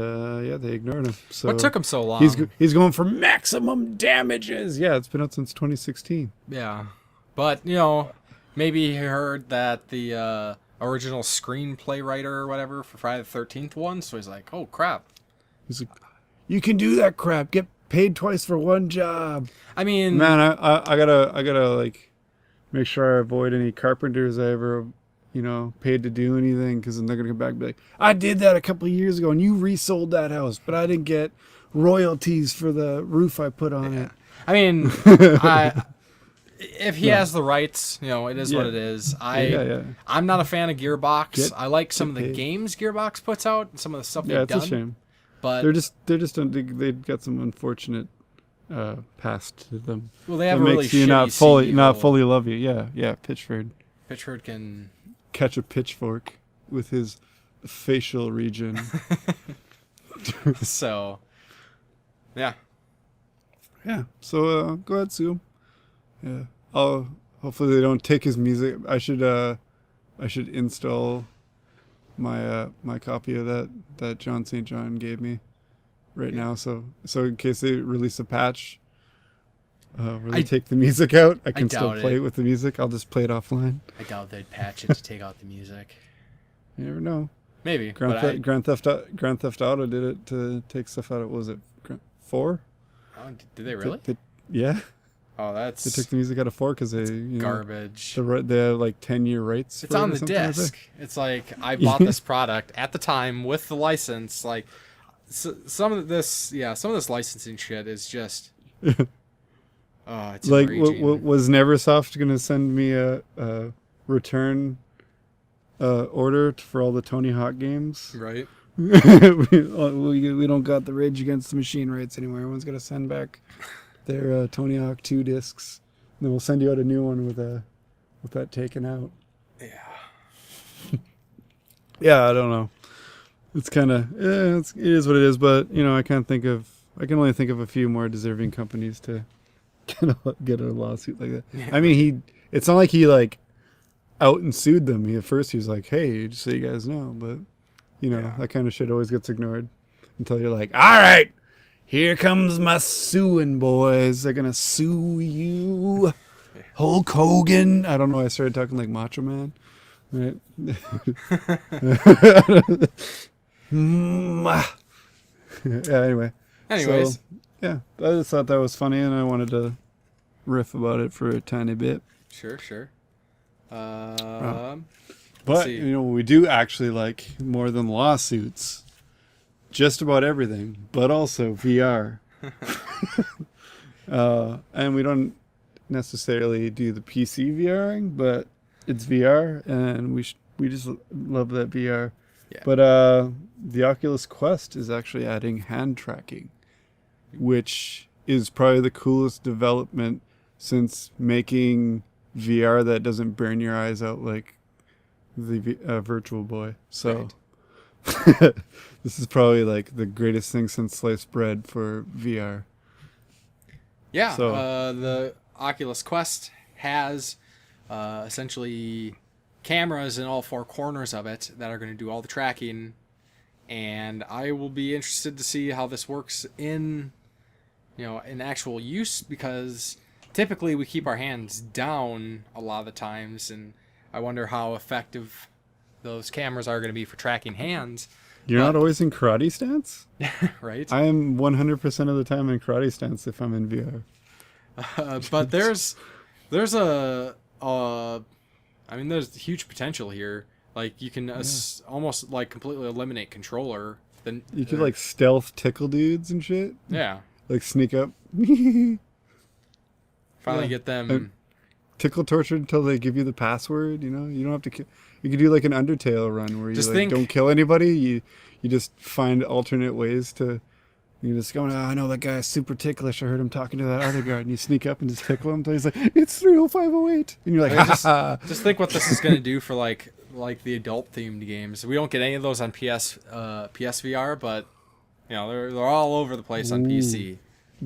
they ignored him. So what took him so long? He's going for maximum damages. Yeah, it's been out since 2016. Yeah, but maybe he heard that the original screenplay writer or whatever for Friday the 13th one, so he's like, oh crap. He's like, you can do that crap. Get paid twice for one job. I mean, man, I gotta make sure I avoid any carpenters I ever paid to do anything, because then they're gonna come back and be like, I did that a couple of years ago and you resold that house, but I didn't get royalties for the roof I put on it. I mean, if he has the rights, it is what it is. I'm not a fan of Gearbox. I like some of the games Gearbox puts out and some of the stuff they've done. It's a shame. But they've got some unfortunate past to them. Well, they have that a really makes you shitty not fully love you. Yeah, Pitchford. Pitchford can catch a pitchfork with his facial region. So, yeah. So go ahead, sue him. Yeah. Hopefully they don't take his music. I should install my copy of that John St. John gave me right now. So in case they release a patch where they take the music out, I can still play it with the music. I'll just play it offline. I doubt they'd patch it to take out the music. You never know. Maybe. Grand Theft Auto did it to take stuff out of, what was it, 4? Oh, did they really? Yeah. Oh, that's... They took the music out of 4 because they... garbage. They have 10-year rights. It's on the disc. It's like, I bought this product at the time with the license. Some of this licensing shit is just... it's enraging. Was Neversoft going to send me a return order for all the Tony Hawk games? Right. we don't got the Rage Against the Machine rights anymore. Everyone's got to send back their Tony Hawk 2 discs. And then we'll send you out a new one with that taken out. Yeah. Yeah, I don't know. It's kind of it is what it is. But I can only think of a few more deserving companies to get a lawsuit like that. Yeah. I mean, it's not like he out and sued them. At first he was like, hey, just so you guys know, but that kind of shit always gets ignored until you're like, all right, here comes my suing boys. They're gonna sue you, Hulk Hogan. I don't know. I started talking like Macho Man. Right. Anyway. Anyways. So, yeah, I just thought that was funny, and I wanted to riff about it for a tiny bit. Sure. But we do actually like more than lawsuits. Just about everything, but also VR. And we don't necessarily do the PC VRing, but it's VR, and we just love that VR. Yeah. But the Oculus Quest is actually adding hand tracking, which is probably the coolest development since making VR that doesn't burn your eyes out like the Virtual Boy. So This is probably like the greatest thing since sliced bread for VR. Yeah, So- the Oculus Quest has essentially cameras in all four corners of it that are going to do all the tracking, and I will be interested to see how this works in actual use, because typically we keep our hands down a lot of the times, and I wonder how effective those cameras are going to be for tracking hands. You're not always in karate stance? Right? I am 100% of the time in karate stance if I'm in VR. But there's huge potential here. Like, you can almost like completely eliminate controller. Then You could like stealth tickle dudes and shit. yeah, Like sneak up. finally Yeah. get them. Tickle torture until they give you the password, you know? You don't have to kill. You could do like an Undertale run where you Just like think- don't kill anybody. You just find alternate ways to. You just go, I know that guy is super ticklish. I heard him talking to that other guard. And you sneak up and just tickle him until he's like, it's 30508. And you're like, I mean, ha ha. just think what this is going to do for like the adult themed games. We don't get any of those on PSVR, but they're all over the place on Ooh. PC.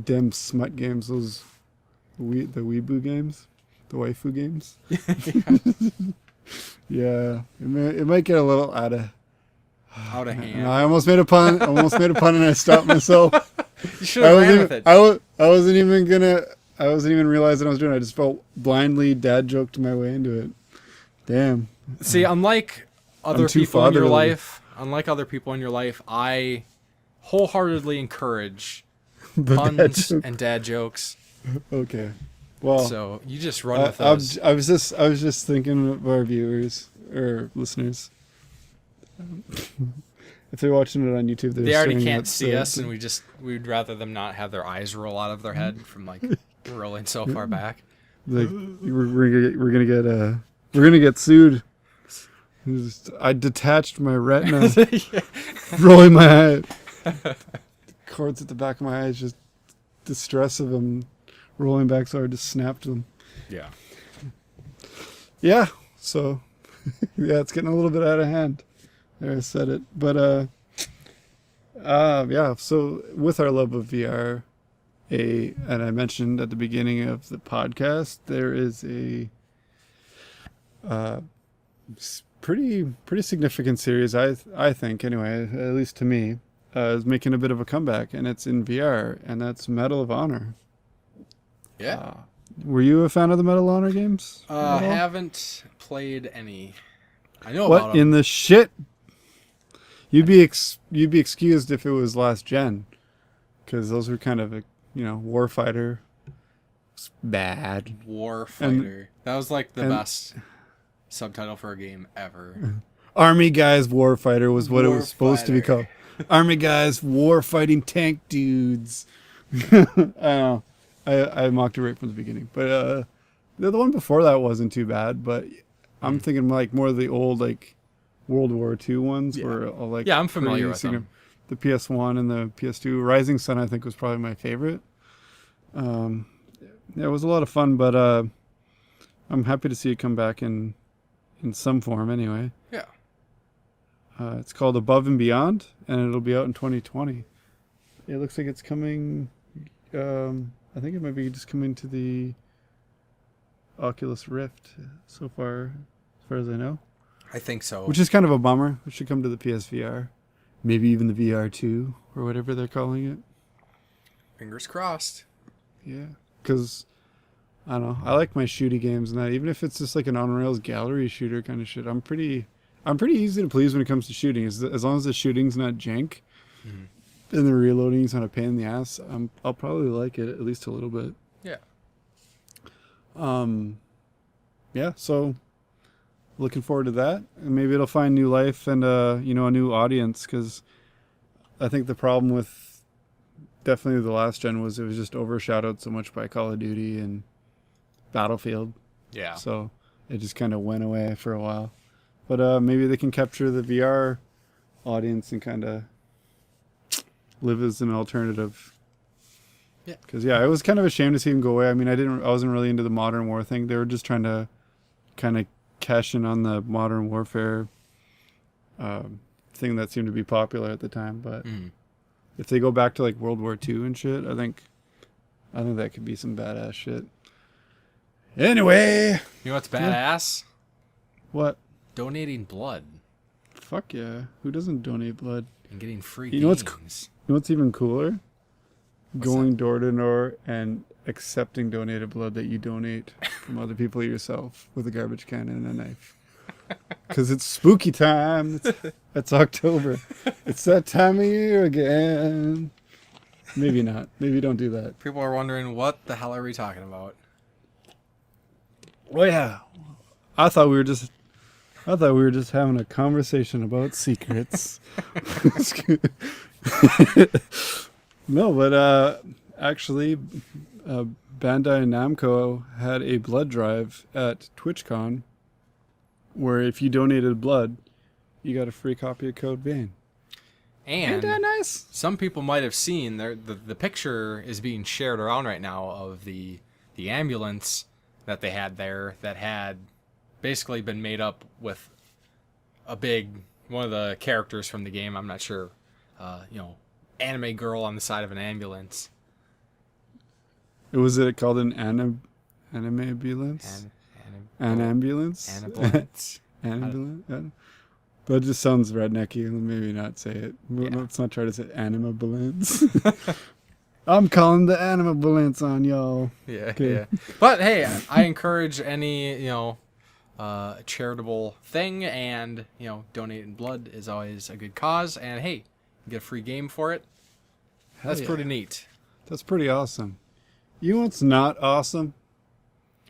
Dem smut games, the weeboo games, the waifu games. Yeah, it might get a little out of hand. I almost made a pun. And I stopped myself. You should have ran with it. I wasn't even realizing I was doing it. I just felt blindly dad joked my way into it. Damn. See, unlike other too people in your fatherly. life, I wholeheartedly encourage The dad puns joke. and dad jokes. Okay. Well, So you just run with I those. was just thinking of our viewers or listeners. If they're watching it on YouTube, They already staring can't at see the- us, and we'd rather them not have their eyes roll out of their head from like rolling so far back. Like we're gonna get sued. I detached my retina, rolling my eye. Cords at the back of my eyes, just the stress of them rolling back, so I just snapped them. Yeah. Yeah, so yeah, it's getting a little bit out of hand. There, I said it, but yeah. So with our love of VR, and I mentioned at the beginning of the podcast, there is a pretty significant series. I think anyway, at least to me, is making a bit of a comeback, and it's in VR, and that's Medal of Honor. Yeah. Were you a fan of the Medal of Honor games? at all? Haven't played any. I know What about in them. the shit? You'd be excused if it was last gen, because those were kind of warfighter. It's bad. Warfighter. That was like the best subtitle for a game ever. Army guys warfighter was what it was supposed to be Warfighter. called. Army guys warfighting tank dudes. I don't know. I mocked it right from the beginning, but the one before that wasn't too bad. But I'm thinking like more of the old like World War II ones, Yeah. were all like Yeah, I'm familiar pretty with them. The PS1 and the PS2. Rising Sun, I think, was probably my favorite. Yeah, it was a lot of fun, but I'm happy to see it come back in some form anyway. Yeah. It's called Above and Beyond, and it'll be out in 2020. It looks like it's coming. I think it might be just coming to the Oculus Rift so far, as far as I know. I think so. Which is kind of a bummer. It should come to the PSVR, maybe even the VR2 or whatever they're calling it. Fingers crossed. Yeah, because I don't know. I like my shooty games, and that even if it's just like an on rails gallery shooter kind of shit, I'm pretty easy to please when it comes to shooting. As long as the shooting's not jank, and the reloading's not a pain in the ass, I'll probably like it at least a little bit. Yeah. Yeah. So looking forward to that, and maybe it'll find new life and a new audience, because I think the problem with definitely the last gen was it was just overshadowed so much by Call of Duty and Battlefield. Yeah. So it just kind of went away for a while. But maybe they can capture the VR audience and kind of live as an alternative. Yeah. Because I was kind of ashamed to see them go away. I mean, I wasn't really into the modern war thing. They were just trying to kind of cash in on the modern warfare thing that seemed to be popular at the time. But if they go back to like World War II and shit, I think that could be some badass shit. Anyway, You know what's badass? what? Donating blood Fuck yeah! Who doesn't donate blood? and getting free You know games. You know what's even cooler? Going that? door to door and accepting donated blood that you donate from other people yourself with a garbage can and a knife. Because it's spooky time. It's October. It's that time of year again. Maybe not. Maybe don't do that. People are wondering, what the hell are we talking about? Oh yeah. I thought we were just having a conversation about secrets. No, but actually, Bandai Namco had a blood drive at TwitchCon, where if you donated blood, you got a free copy of Code Vein. And Ain't that nice? some people might have seen the picture is being shared around right now of the ambulance that they had there that had basically been made up with one of the characters from the game. I'm not sure, anime girl on the side of an ambulance. Was it called an anime ambulance? An ambulance? Ambulance. Ambulance? That just sounds rednecky. Maybe not say it. Yeah. Let's not try to say animabulance. I'm calling the animabulance on y'all. Yeah, Okay. yeah. But hey, I encourage any, charitable thing, and, donating blood is always a good cause. And hey, you get a free game for it. That's yeah. pretty neat. That's pretty awesome. You know what's not awesome?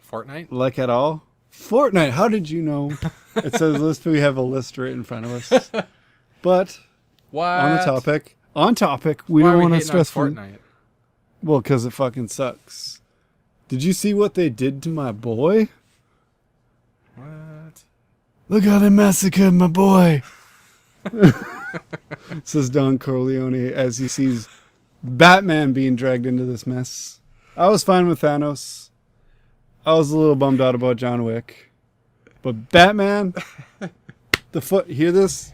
Fortnite? Like at all? Fortnite. How did you know? It says list. We have a list right in front of us. But What? on the topic. On topic. We Why don't are want to hating on stress Fortnite. Well, because it fucking sucks. Did you see what they did to my boy? What? Look how they massacred my boy. Says Don Corleone as he sees Batman being dragged into this mess. I was fine with Thanos. I was a little bummed out about John Wick. But Batman, the foot, hear this?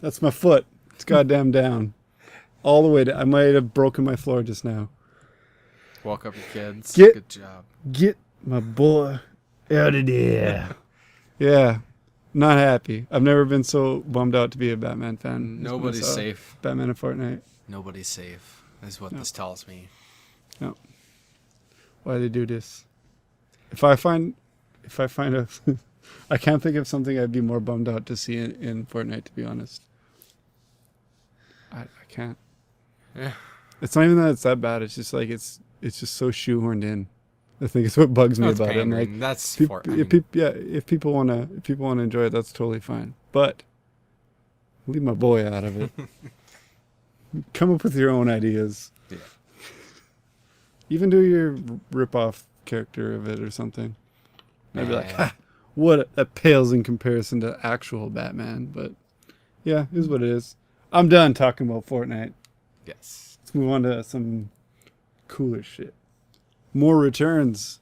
That's my foot. It's goddamn down. All the way down. I might have broken my floor just now. Woke up your kids. Get- Good job. Get my boy out of there. Yeah. Not happy. I've never been so bummed out to be a Batman fan. as Nobody's myself. safe. Batman and Fortnite. Nobody's safe, is what this tells me. No. Why they do this? If I find a I can't think of something I'd be more bummed out to see in Fortnite, to be honest. I can't. Yeah. It's not even that it's that bad. It's just like it's just so shoehorned in. I think it's what bugs me No, it's about it. I'm pandering. like, That's if people wanna enjoy it, that's totally fine. But leave my boy out of it. Come up with your own ideas. Yeah. Even do your rip-off character of it or something. I'd be like, Yeah. that pales in comparison to actual Batman. But yeah, it is what it is. I'm done talking about Fortnite. Yes. Let's move on to some cooler shit. More returns.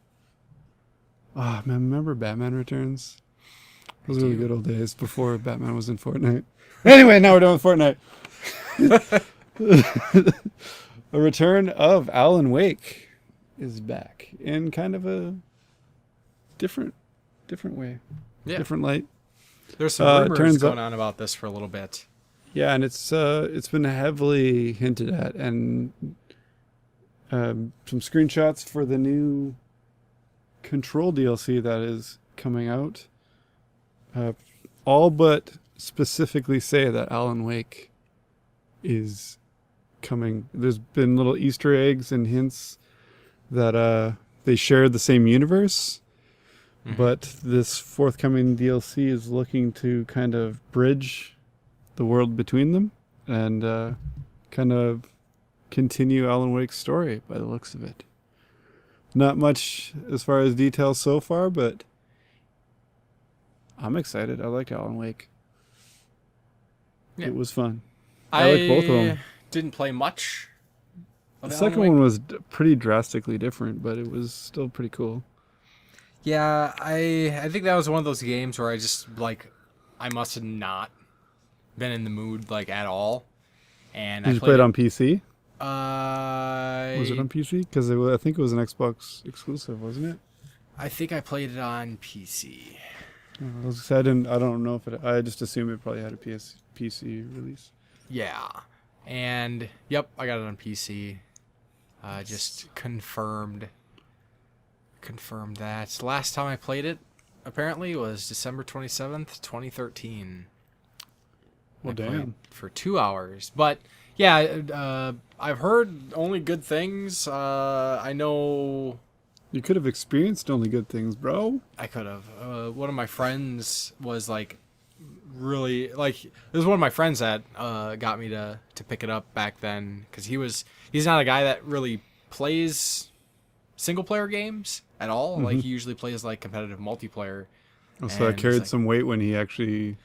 Ah, man, remember Batman Returns? Those were the good old days before Batman was in Fortnite. Anyway, now we're done with Fortnite. A return of Alan Wake is back in kind of a different way. Yeah. Different light. There's some rumors turns going out- on about this for a little bit. Yeah, and it's been heavily hinted at, and some screenshots for the new Control DLC that is coming out. All but specifically say that Alan Wake is coming. There's been little Easter eggs and hints that they share the same universe, but this forthcoming DLC is looking to kind of bridge the world between them and kind of continue Alan Wake's story by the looks of it. Not much as far as details so far, but I'm excited. I like Alan Wake. Yeah. It was fun. I like both of them. Didn't play much. The second one was pretty drastically different, but it was still pretty cool. Yeah, I think that was one of those games where I just I must not been in the mood like at all. And Did I you play it on PC? Was it on PC? Because I think it was an Xbox exclusive, wasn't it? I think I played it on PC. I don't know if it. I just assumed it probably had a PC release. Yeah. And yep, I got it on PC. Just confirmed that. Last time I played it, apparently, was December 27th, 2013. Well, I played damn. for 2 hours. But yeah, I've heard only good things. I know You could have experienced only good things, bro. I could have. One of my friends was like really like it was one of my friends that got me to pick it up back then because he's not a guy that really plays single player games at all. Like he usually plays like competitive multiplayer. Oh, so that And carried it's some weight when he actually.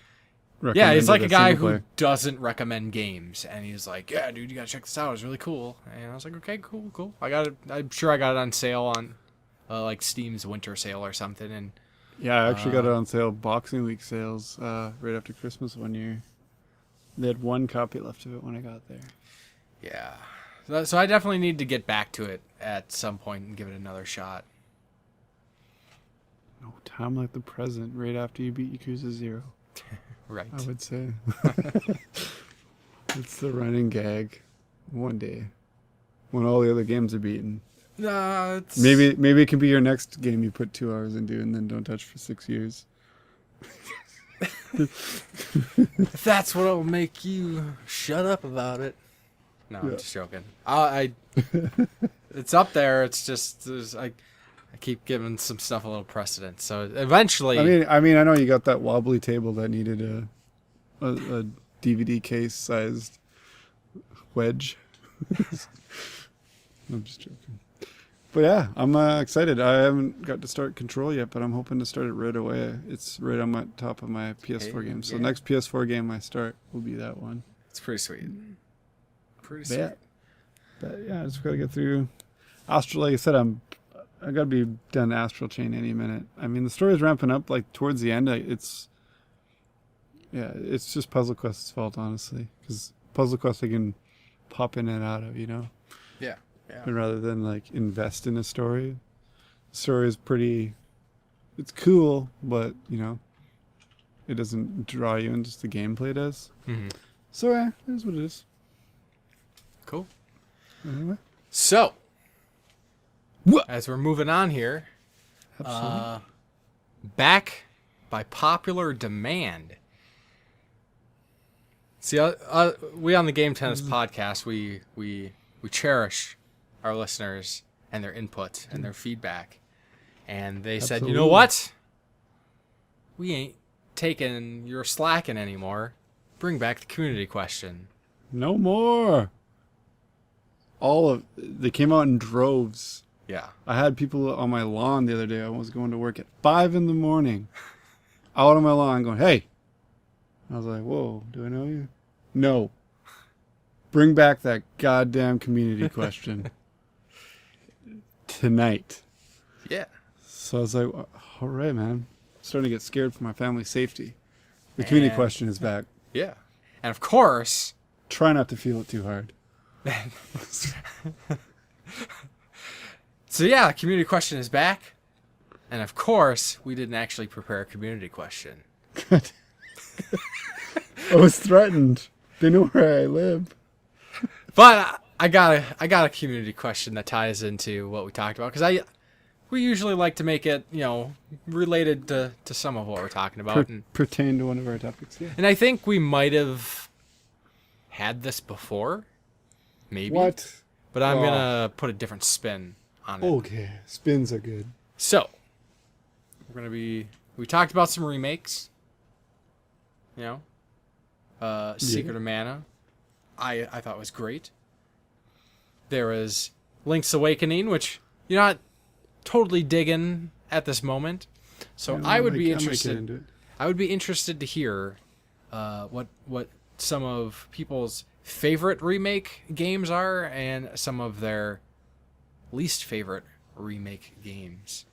yeah, he's like a recommended guy single who player. doesn't recommend games, and he's like, "Yeah, dude, you gotta check this out. It's really cool." And I was like, "Okay, cool. I got it. I'm sure I got it on sale on like Steam's winter sale or something." And Yeah, I actually got it on sale, Boxing Week sales, right after Christmas one year. They had one copy left of it when I got there. yeah, so I definitely need to get back to it at some point and give it another shot. No time like the present, right after you beat Yakuza 0, Right. I would say. It's the running gag. One day, when all the other games are beaten. It's... Maybe it can be your next game you put 2 hours into and then don't touch for 6 years. If that's what'll make you shut up about it. No, I'm just joking. It's up there. It's just I keep giving some stuff a little precedence. So eventually, I mean, I know you got that wobbly table that needed a DVD case sized wedge. I'm just joking. But yeah, I'm excited. I haven't got to start Control yet, but I'm hoping to start it right away. It's right on my top of my PS4 game. So yeah. next PS4 game I start will be that one. it's pretty sweet. Pretty But sweet. yeah, I just gotta get through Astral. Like I said, I gotta be done Astral Chain any minute. I mean, the story's ramping up. Like towards the end, it's just Puzzle Quest's fault, honestly, because Puzzle Quest I can pop in and out of, Yeah. and rather than like invest in a story. The story is it's cool, but it doesn't draw you in, just the gameplay does. Mm-hmm. So yeah, it is what it is. Cool. Anyway, So, What? as we're moving on here, absolutely. back by popular demand. See, we on the Game Tenants Podcast, we cherish our listeners and their input and their feedback. And they said, you know Absolutely. what? We ain't taking your slacking anymore. Bring back the community question. No more. They came out in droves. Yeah. I had people on my lawn the other day. I was going to work at 5 a.m. out on my lawn going, "Hey." I was like, "Whoa, do I know you?" No. Bring back that goddamn community question tonight. Yeah. So I was like, all right, man. I'm starting to get scared for my family's safety. The community And- question is back. Yeah. And of course, Try not to feel it too hard. so yeah, community question is back. And of course, we didn't actually prepare a community question. I was threatened. They know where I live. But I got a community question that ties into what we talked about because we usually like to make it, related to some of what we're talking about. Pertain to one of our topics, yeah. And I think we might have had this before, maybe. What? But I'm Oh. gonna put a different spin on it. Okay, spins are good. So we talked about some remakes. Secret of Mana, I thought was great. There was Link's Awakening, which you're not totally digging at this moment. So Yeah, I would might be get into interested. it. I would be interested to hear what some of people's favorite remake games are and some of their least favorite remake games.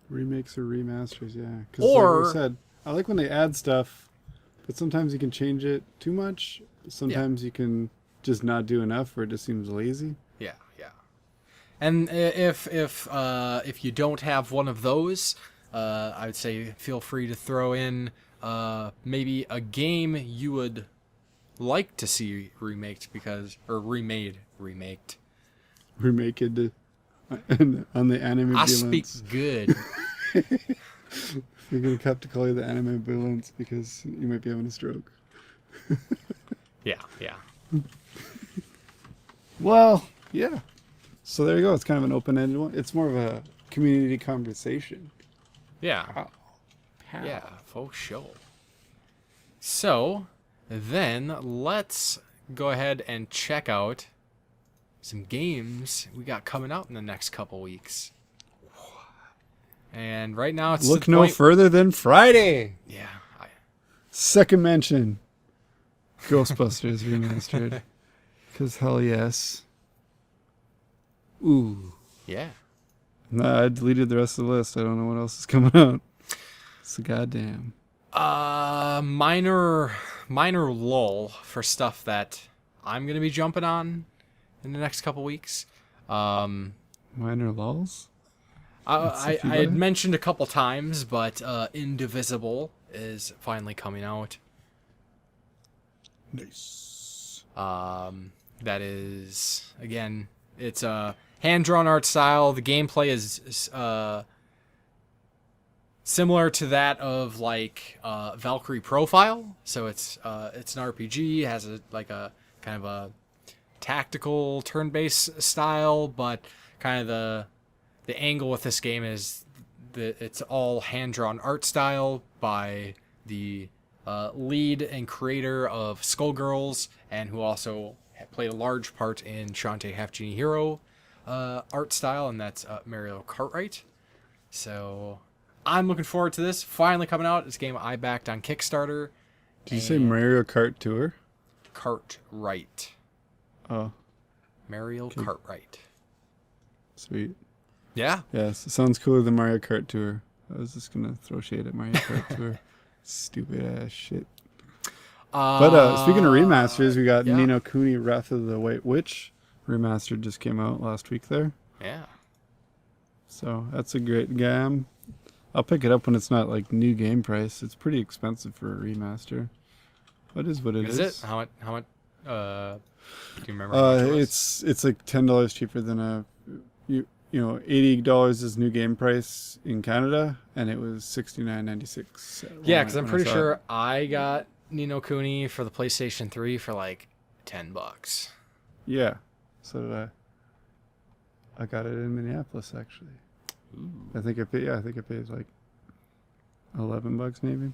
Remakes or remasters, yeah. 'Cause Or- like I said, I like when they add stuff But sometimes you can change it too much. Sometimes you can just not do enough, or it just seems lazy. Yeah. And if you don't have one of those, I would say feel free to throw in maybe a game you would like to see remade. Remake it on the anime. I speak good. We're gonna have to call you the anime ambulance because you might be having a stroke. Yeah. Well, yeah. So there you go. It's kind of an open-ended one. It's more of a community conversation. Yeah. How? Yeah, for sure. So, then let's go ahead and check out some games we got coming out in the next couple weeks. And right now it's Look no further than Friday. Yeah. Second mention. Ghostbusters remastered. Because hell yes. Ooh. Yeah. Nah, I deleted the rest of the list. I don't know what else is coming out. It's a goddamn. Minor lull for stuff that I'm gonna be jumping on in the next couple weeks. Minor lulls? I had mentioned a couple times, but Indivisible is finally coming out. Nice. That is, again, it's a hand-drawn art style. The gameplay is similar to that of like Valkyrie Profile. So it's an RPG, has a kind of a tactical turn-based style, but kind of the angle with this game is that it's all hand-drawn art style by the lead and creator of Skullgirls, and who also played a large part in Shantae Half Genie Hero art style, and that's Mario Cartwright. So I'm looking forward to this finally coming out. It's a game I backed on Kickstarter. Did you say Mario Kart Tour? Cartwright. Oh. Mario Cartwright. Sweet. Yeah. Yes, it sounds cooler than Mario Kart Tour. I was just going to throw shade at Mario Kart Tour. Stupid ass shit. But speaking of remasters, we got Ni no Kuni Wrath of the White Witch remastered just came out last week there. Yeah. So that's a great game. I'll pick it up when it's not like new game price. It's pretty expensive for a remaster. What is what it is? Is it? How much do you remember how much it was? It's like $10 cheaper than $80 is new game price in Canada, and it was $69.96. Yeah, because I'm pretty sure I got Ni no Kuni for the PlayStation 3 for like $10. Yeah, so did I. I got it in Minneapolis actually. Ooh. I think I paid like $11 maybe.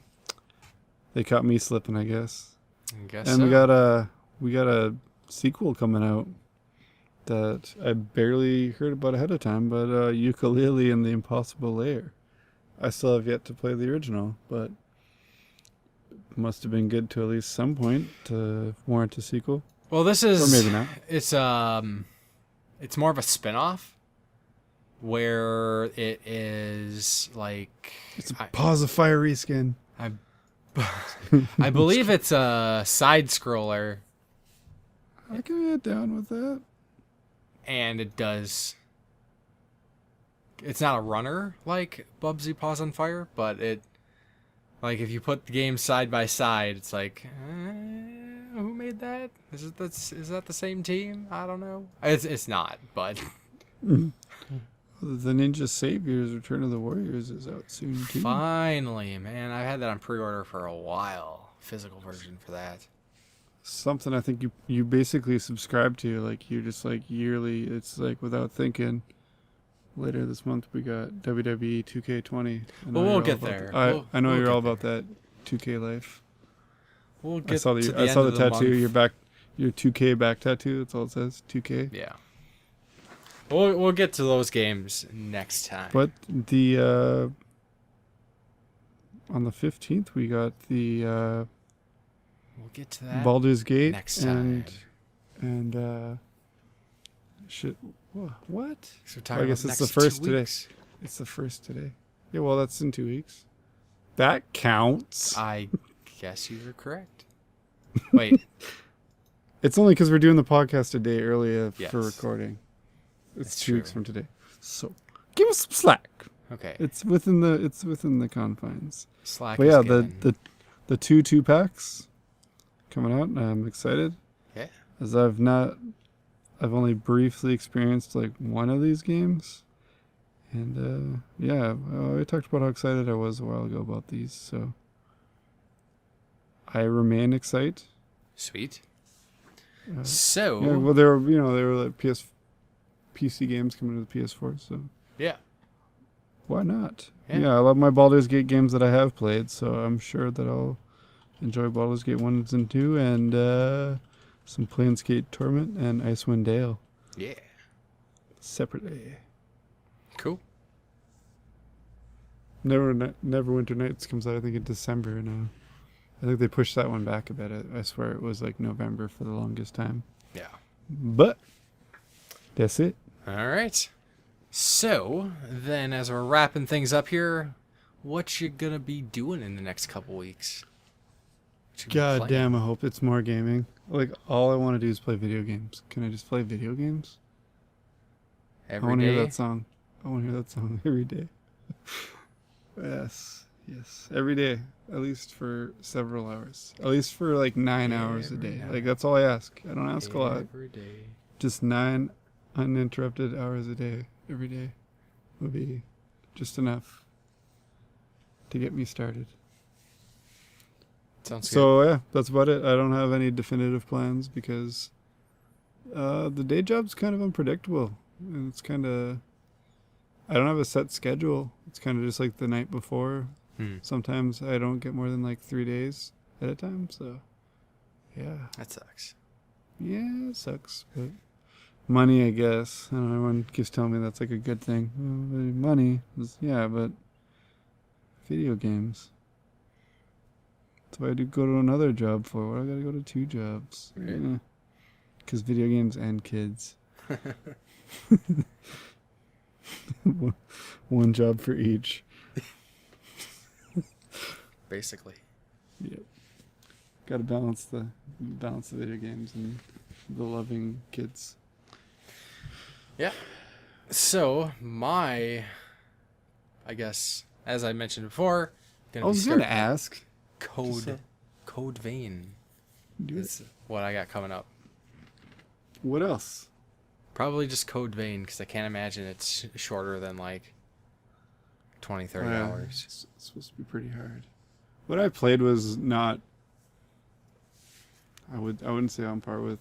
They caught me slipping, I guess. And so. we got a sequel coming out that I barely heard about ahead of time, but Yooka-Laylee and the Impossible Lair. I still have yet to play the original, but it must have been good to at least some point to warrant a sequel. Well, this is, or maybe not. It's more of a spin-off where it is like it's a Paws of Fire reskin. I believe it's a side scroller. I can get down with that. And it's not a runner like Bubsy Paws on Fire, but it, like, if you put the games side by side, it's like, who made that? Is that the same team? I don't know. It's not, but the Ninja Saviors Return of the Warriors is out soon too. Finally, man. I've had that on pre-order for a while. Physical version for that. Something I think you basically subscribe to, like you're just like yearly. It's like without thinking. Later this month we got WWE 2K20. Well, we'll get there. I know you're all about that 2K life. We'll get. I saw the tattoo. Your 2K back tattoo. That's all it says. 2K. Yeah. We'll get to those games next time. But the on the 15th we got the. We'll get to that Baldur's Gate next time. And shit. What? So I guess it's the first today. It's the first today. Yeah, well, that's in 2 weeks. That counts. I Yes, you were correct. Wait. It's only because we're doing the podcast a day earlier Yes. for recording. It's That's 2 weeks true. from today. So give us some slack. Okay. It's within the confines. Slack But is yeah, given. the two packs coming out. And I'm excited. Yeah. As I've only briefly experienced like one of these games. And I talked about how excited I was a while ago about these, so I remain excited. Sweet. Yeah, So. well, they were like PC games coming to the PS4, so Yeah. why not? Yeah. Yeah, I love my Baldur's Gate games that I have played, so I'm sure that I'll enjoy Baldur's Gate 1 and 2 and some Planescape Torment and Icewind Dale Yeah. separately. Cool. Neverwinter Nights comes out, I think, in December now. I think they pushed that one back a bit. I swear it was like November for the longest time. Yeah. But that's it. All right. So then, as we're wrapping things up here, what you gonna be doing in the next couple weeks? What you gonna be God playing? damn, I hope it's more gaming. Like, all I want to do is play video games. Can I just play video games? I Every want to hear day? that song. I want to hear that song every day. Yes. Every day. At least for several hours. At least for like 9 hours a Every day. night. Like, that's all I ask. I don't ask a lot. Every day. Just 9 uninterrupted hours a day, every day, would be just enough to get me started. Sounds good. So yeah, that's about it. I don't have any definitive plans because the day job's kind of unpredictable. And it's kind of, I don't have a set schedule. It's kind of just like the night before. Sometimes I don't get more than like 3 days at a time. So yeah. That sucks. Yeah, it sucks, but money, I guess. I don't know, everyone keeps telling me that's like a good thing. Money, yeah, but video games. That's why I do go to another job for. Why do I gotta go to 2 jobs? Right. Because video games and kids. One job for each. Basically. Yep. Gotta balance the video games and the loving kids. Yeah. So I guess, as I mentioned before, I gonna was be gonna starting ask. Code Vein Do it. is what I got coming up. What else? Probably just Code Vein, because I can't imagine it's shorter than like 20, 30 Yeah, hours. It's supposed to be pretty hard. What I played was not. I wouldn't say on par with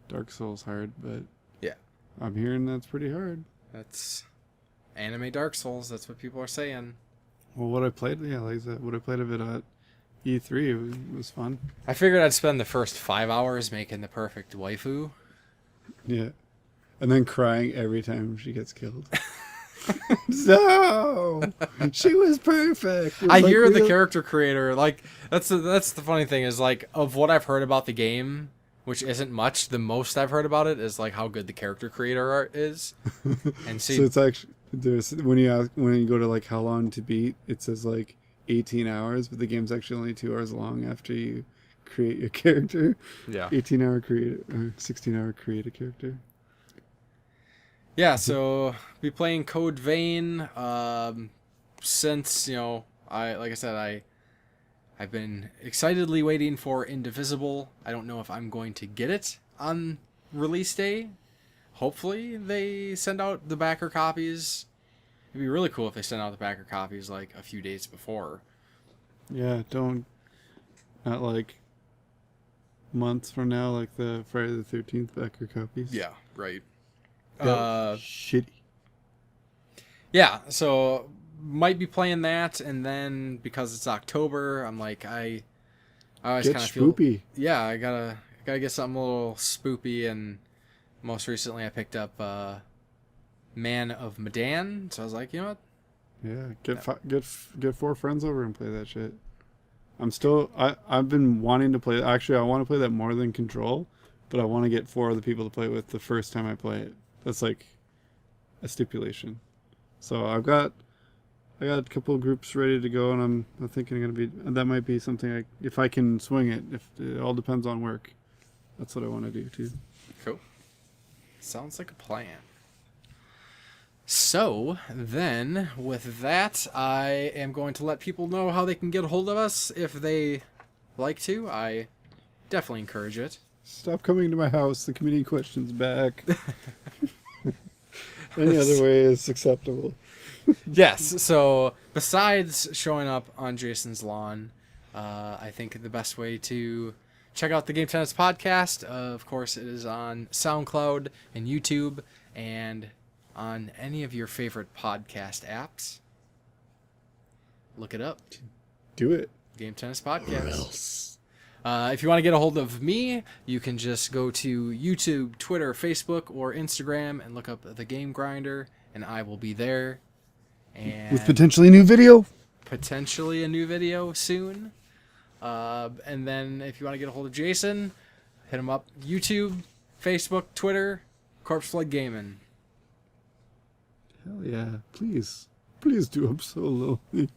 Dark Souls hard, but Yeah. I'm hearing that's pretty hard. That's anime Dark Souls. That's what people are saying. Well, what I played, yeah, like that. What I played of it at E3 was fun. I figured I'd spend the first 5 hours making the perfect waifu. Yeah, and then crying every time she gets killed. No, she was perfect. It was I like hear the real- character creator, like, that's the funny thing is, like, of what I've heard about the game, which isn't much, the most I've heard about it is like how good the character creator art is. And see, So it's actually there's when you go to like how long to beat, it says like 18 hours, but the game's actually only 2 hours long after you create your character. yeah. 18-hour create or 16-hour create a character. Yeah, so be playing Code Vein. Since I've been excitedly waiting for Indivisible. I don't know if I'm going to get it on release day. Hopefully they send out the backer copies. It'd be really cool if they sent out the backer copies like a few days before. Yeah, not like months from now, like the Friday the 13th backer copies. Yeah, right. Shitty. Yeah, so might be playing that, and then because it's October, I'm like I always Get kind of feel spoopy. yeah, I gotta get something a little spoopy, and most recently I picked up Man of Medan, so I was like, you know what? Yeah, get 4 friends over and play that shit. I've been wanting to play. Actually, I want to play that more than Control, but I want to get 4 other people to play with the first time I play it. That's like a stipulation. So I I got a couple of groups ready to go, and I'm thinking that might be something if I can swing it. If it all depends on work, that's what I want to do too. Cool. Sounds like a plan. So then, with that, I am going to let people know how they can get a hold of us if they like to. I definitely encourage it. Stop coming to my house. The community question's back. Any other way is acceptable. Yes, so besides showing up on Jason's lawn, I think the best way to check out the Game Tenants Podcast, of course, it is on SoundCloud and YouTube and on any of your favorite podcast apps. Look it up. Do it. Game Tenants Podcast. If you want to get a hold of me, you can just go to YouTube, Twitter, Facebook, or Instagram and look up The Game Grinder, and I will be there. And with potentially a new video. Potentially a new video soon. And then if you want to get a hold of Jason, hit him up. YouTube, Facebook, Twitter, Corpse Flood Gaming. Hell yeah. Please do. I'm so lonely.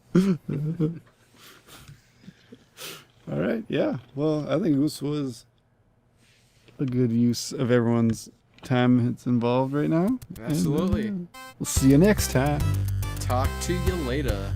All right. Yeah. Well, I think this was a good use of everyone's time that's involved right now. Absolutely. And, we'll see you next time. Talk to you later.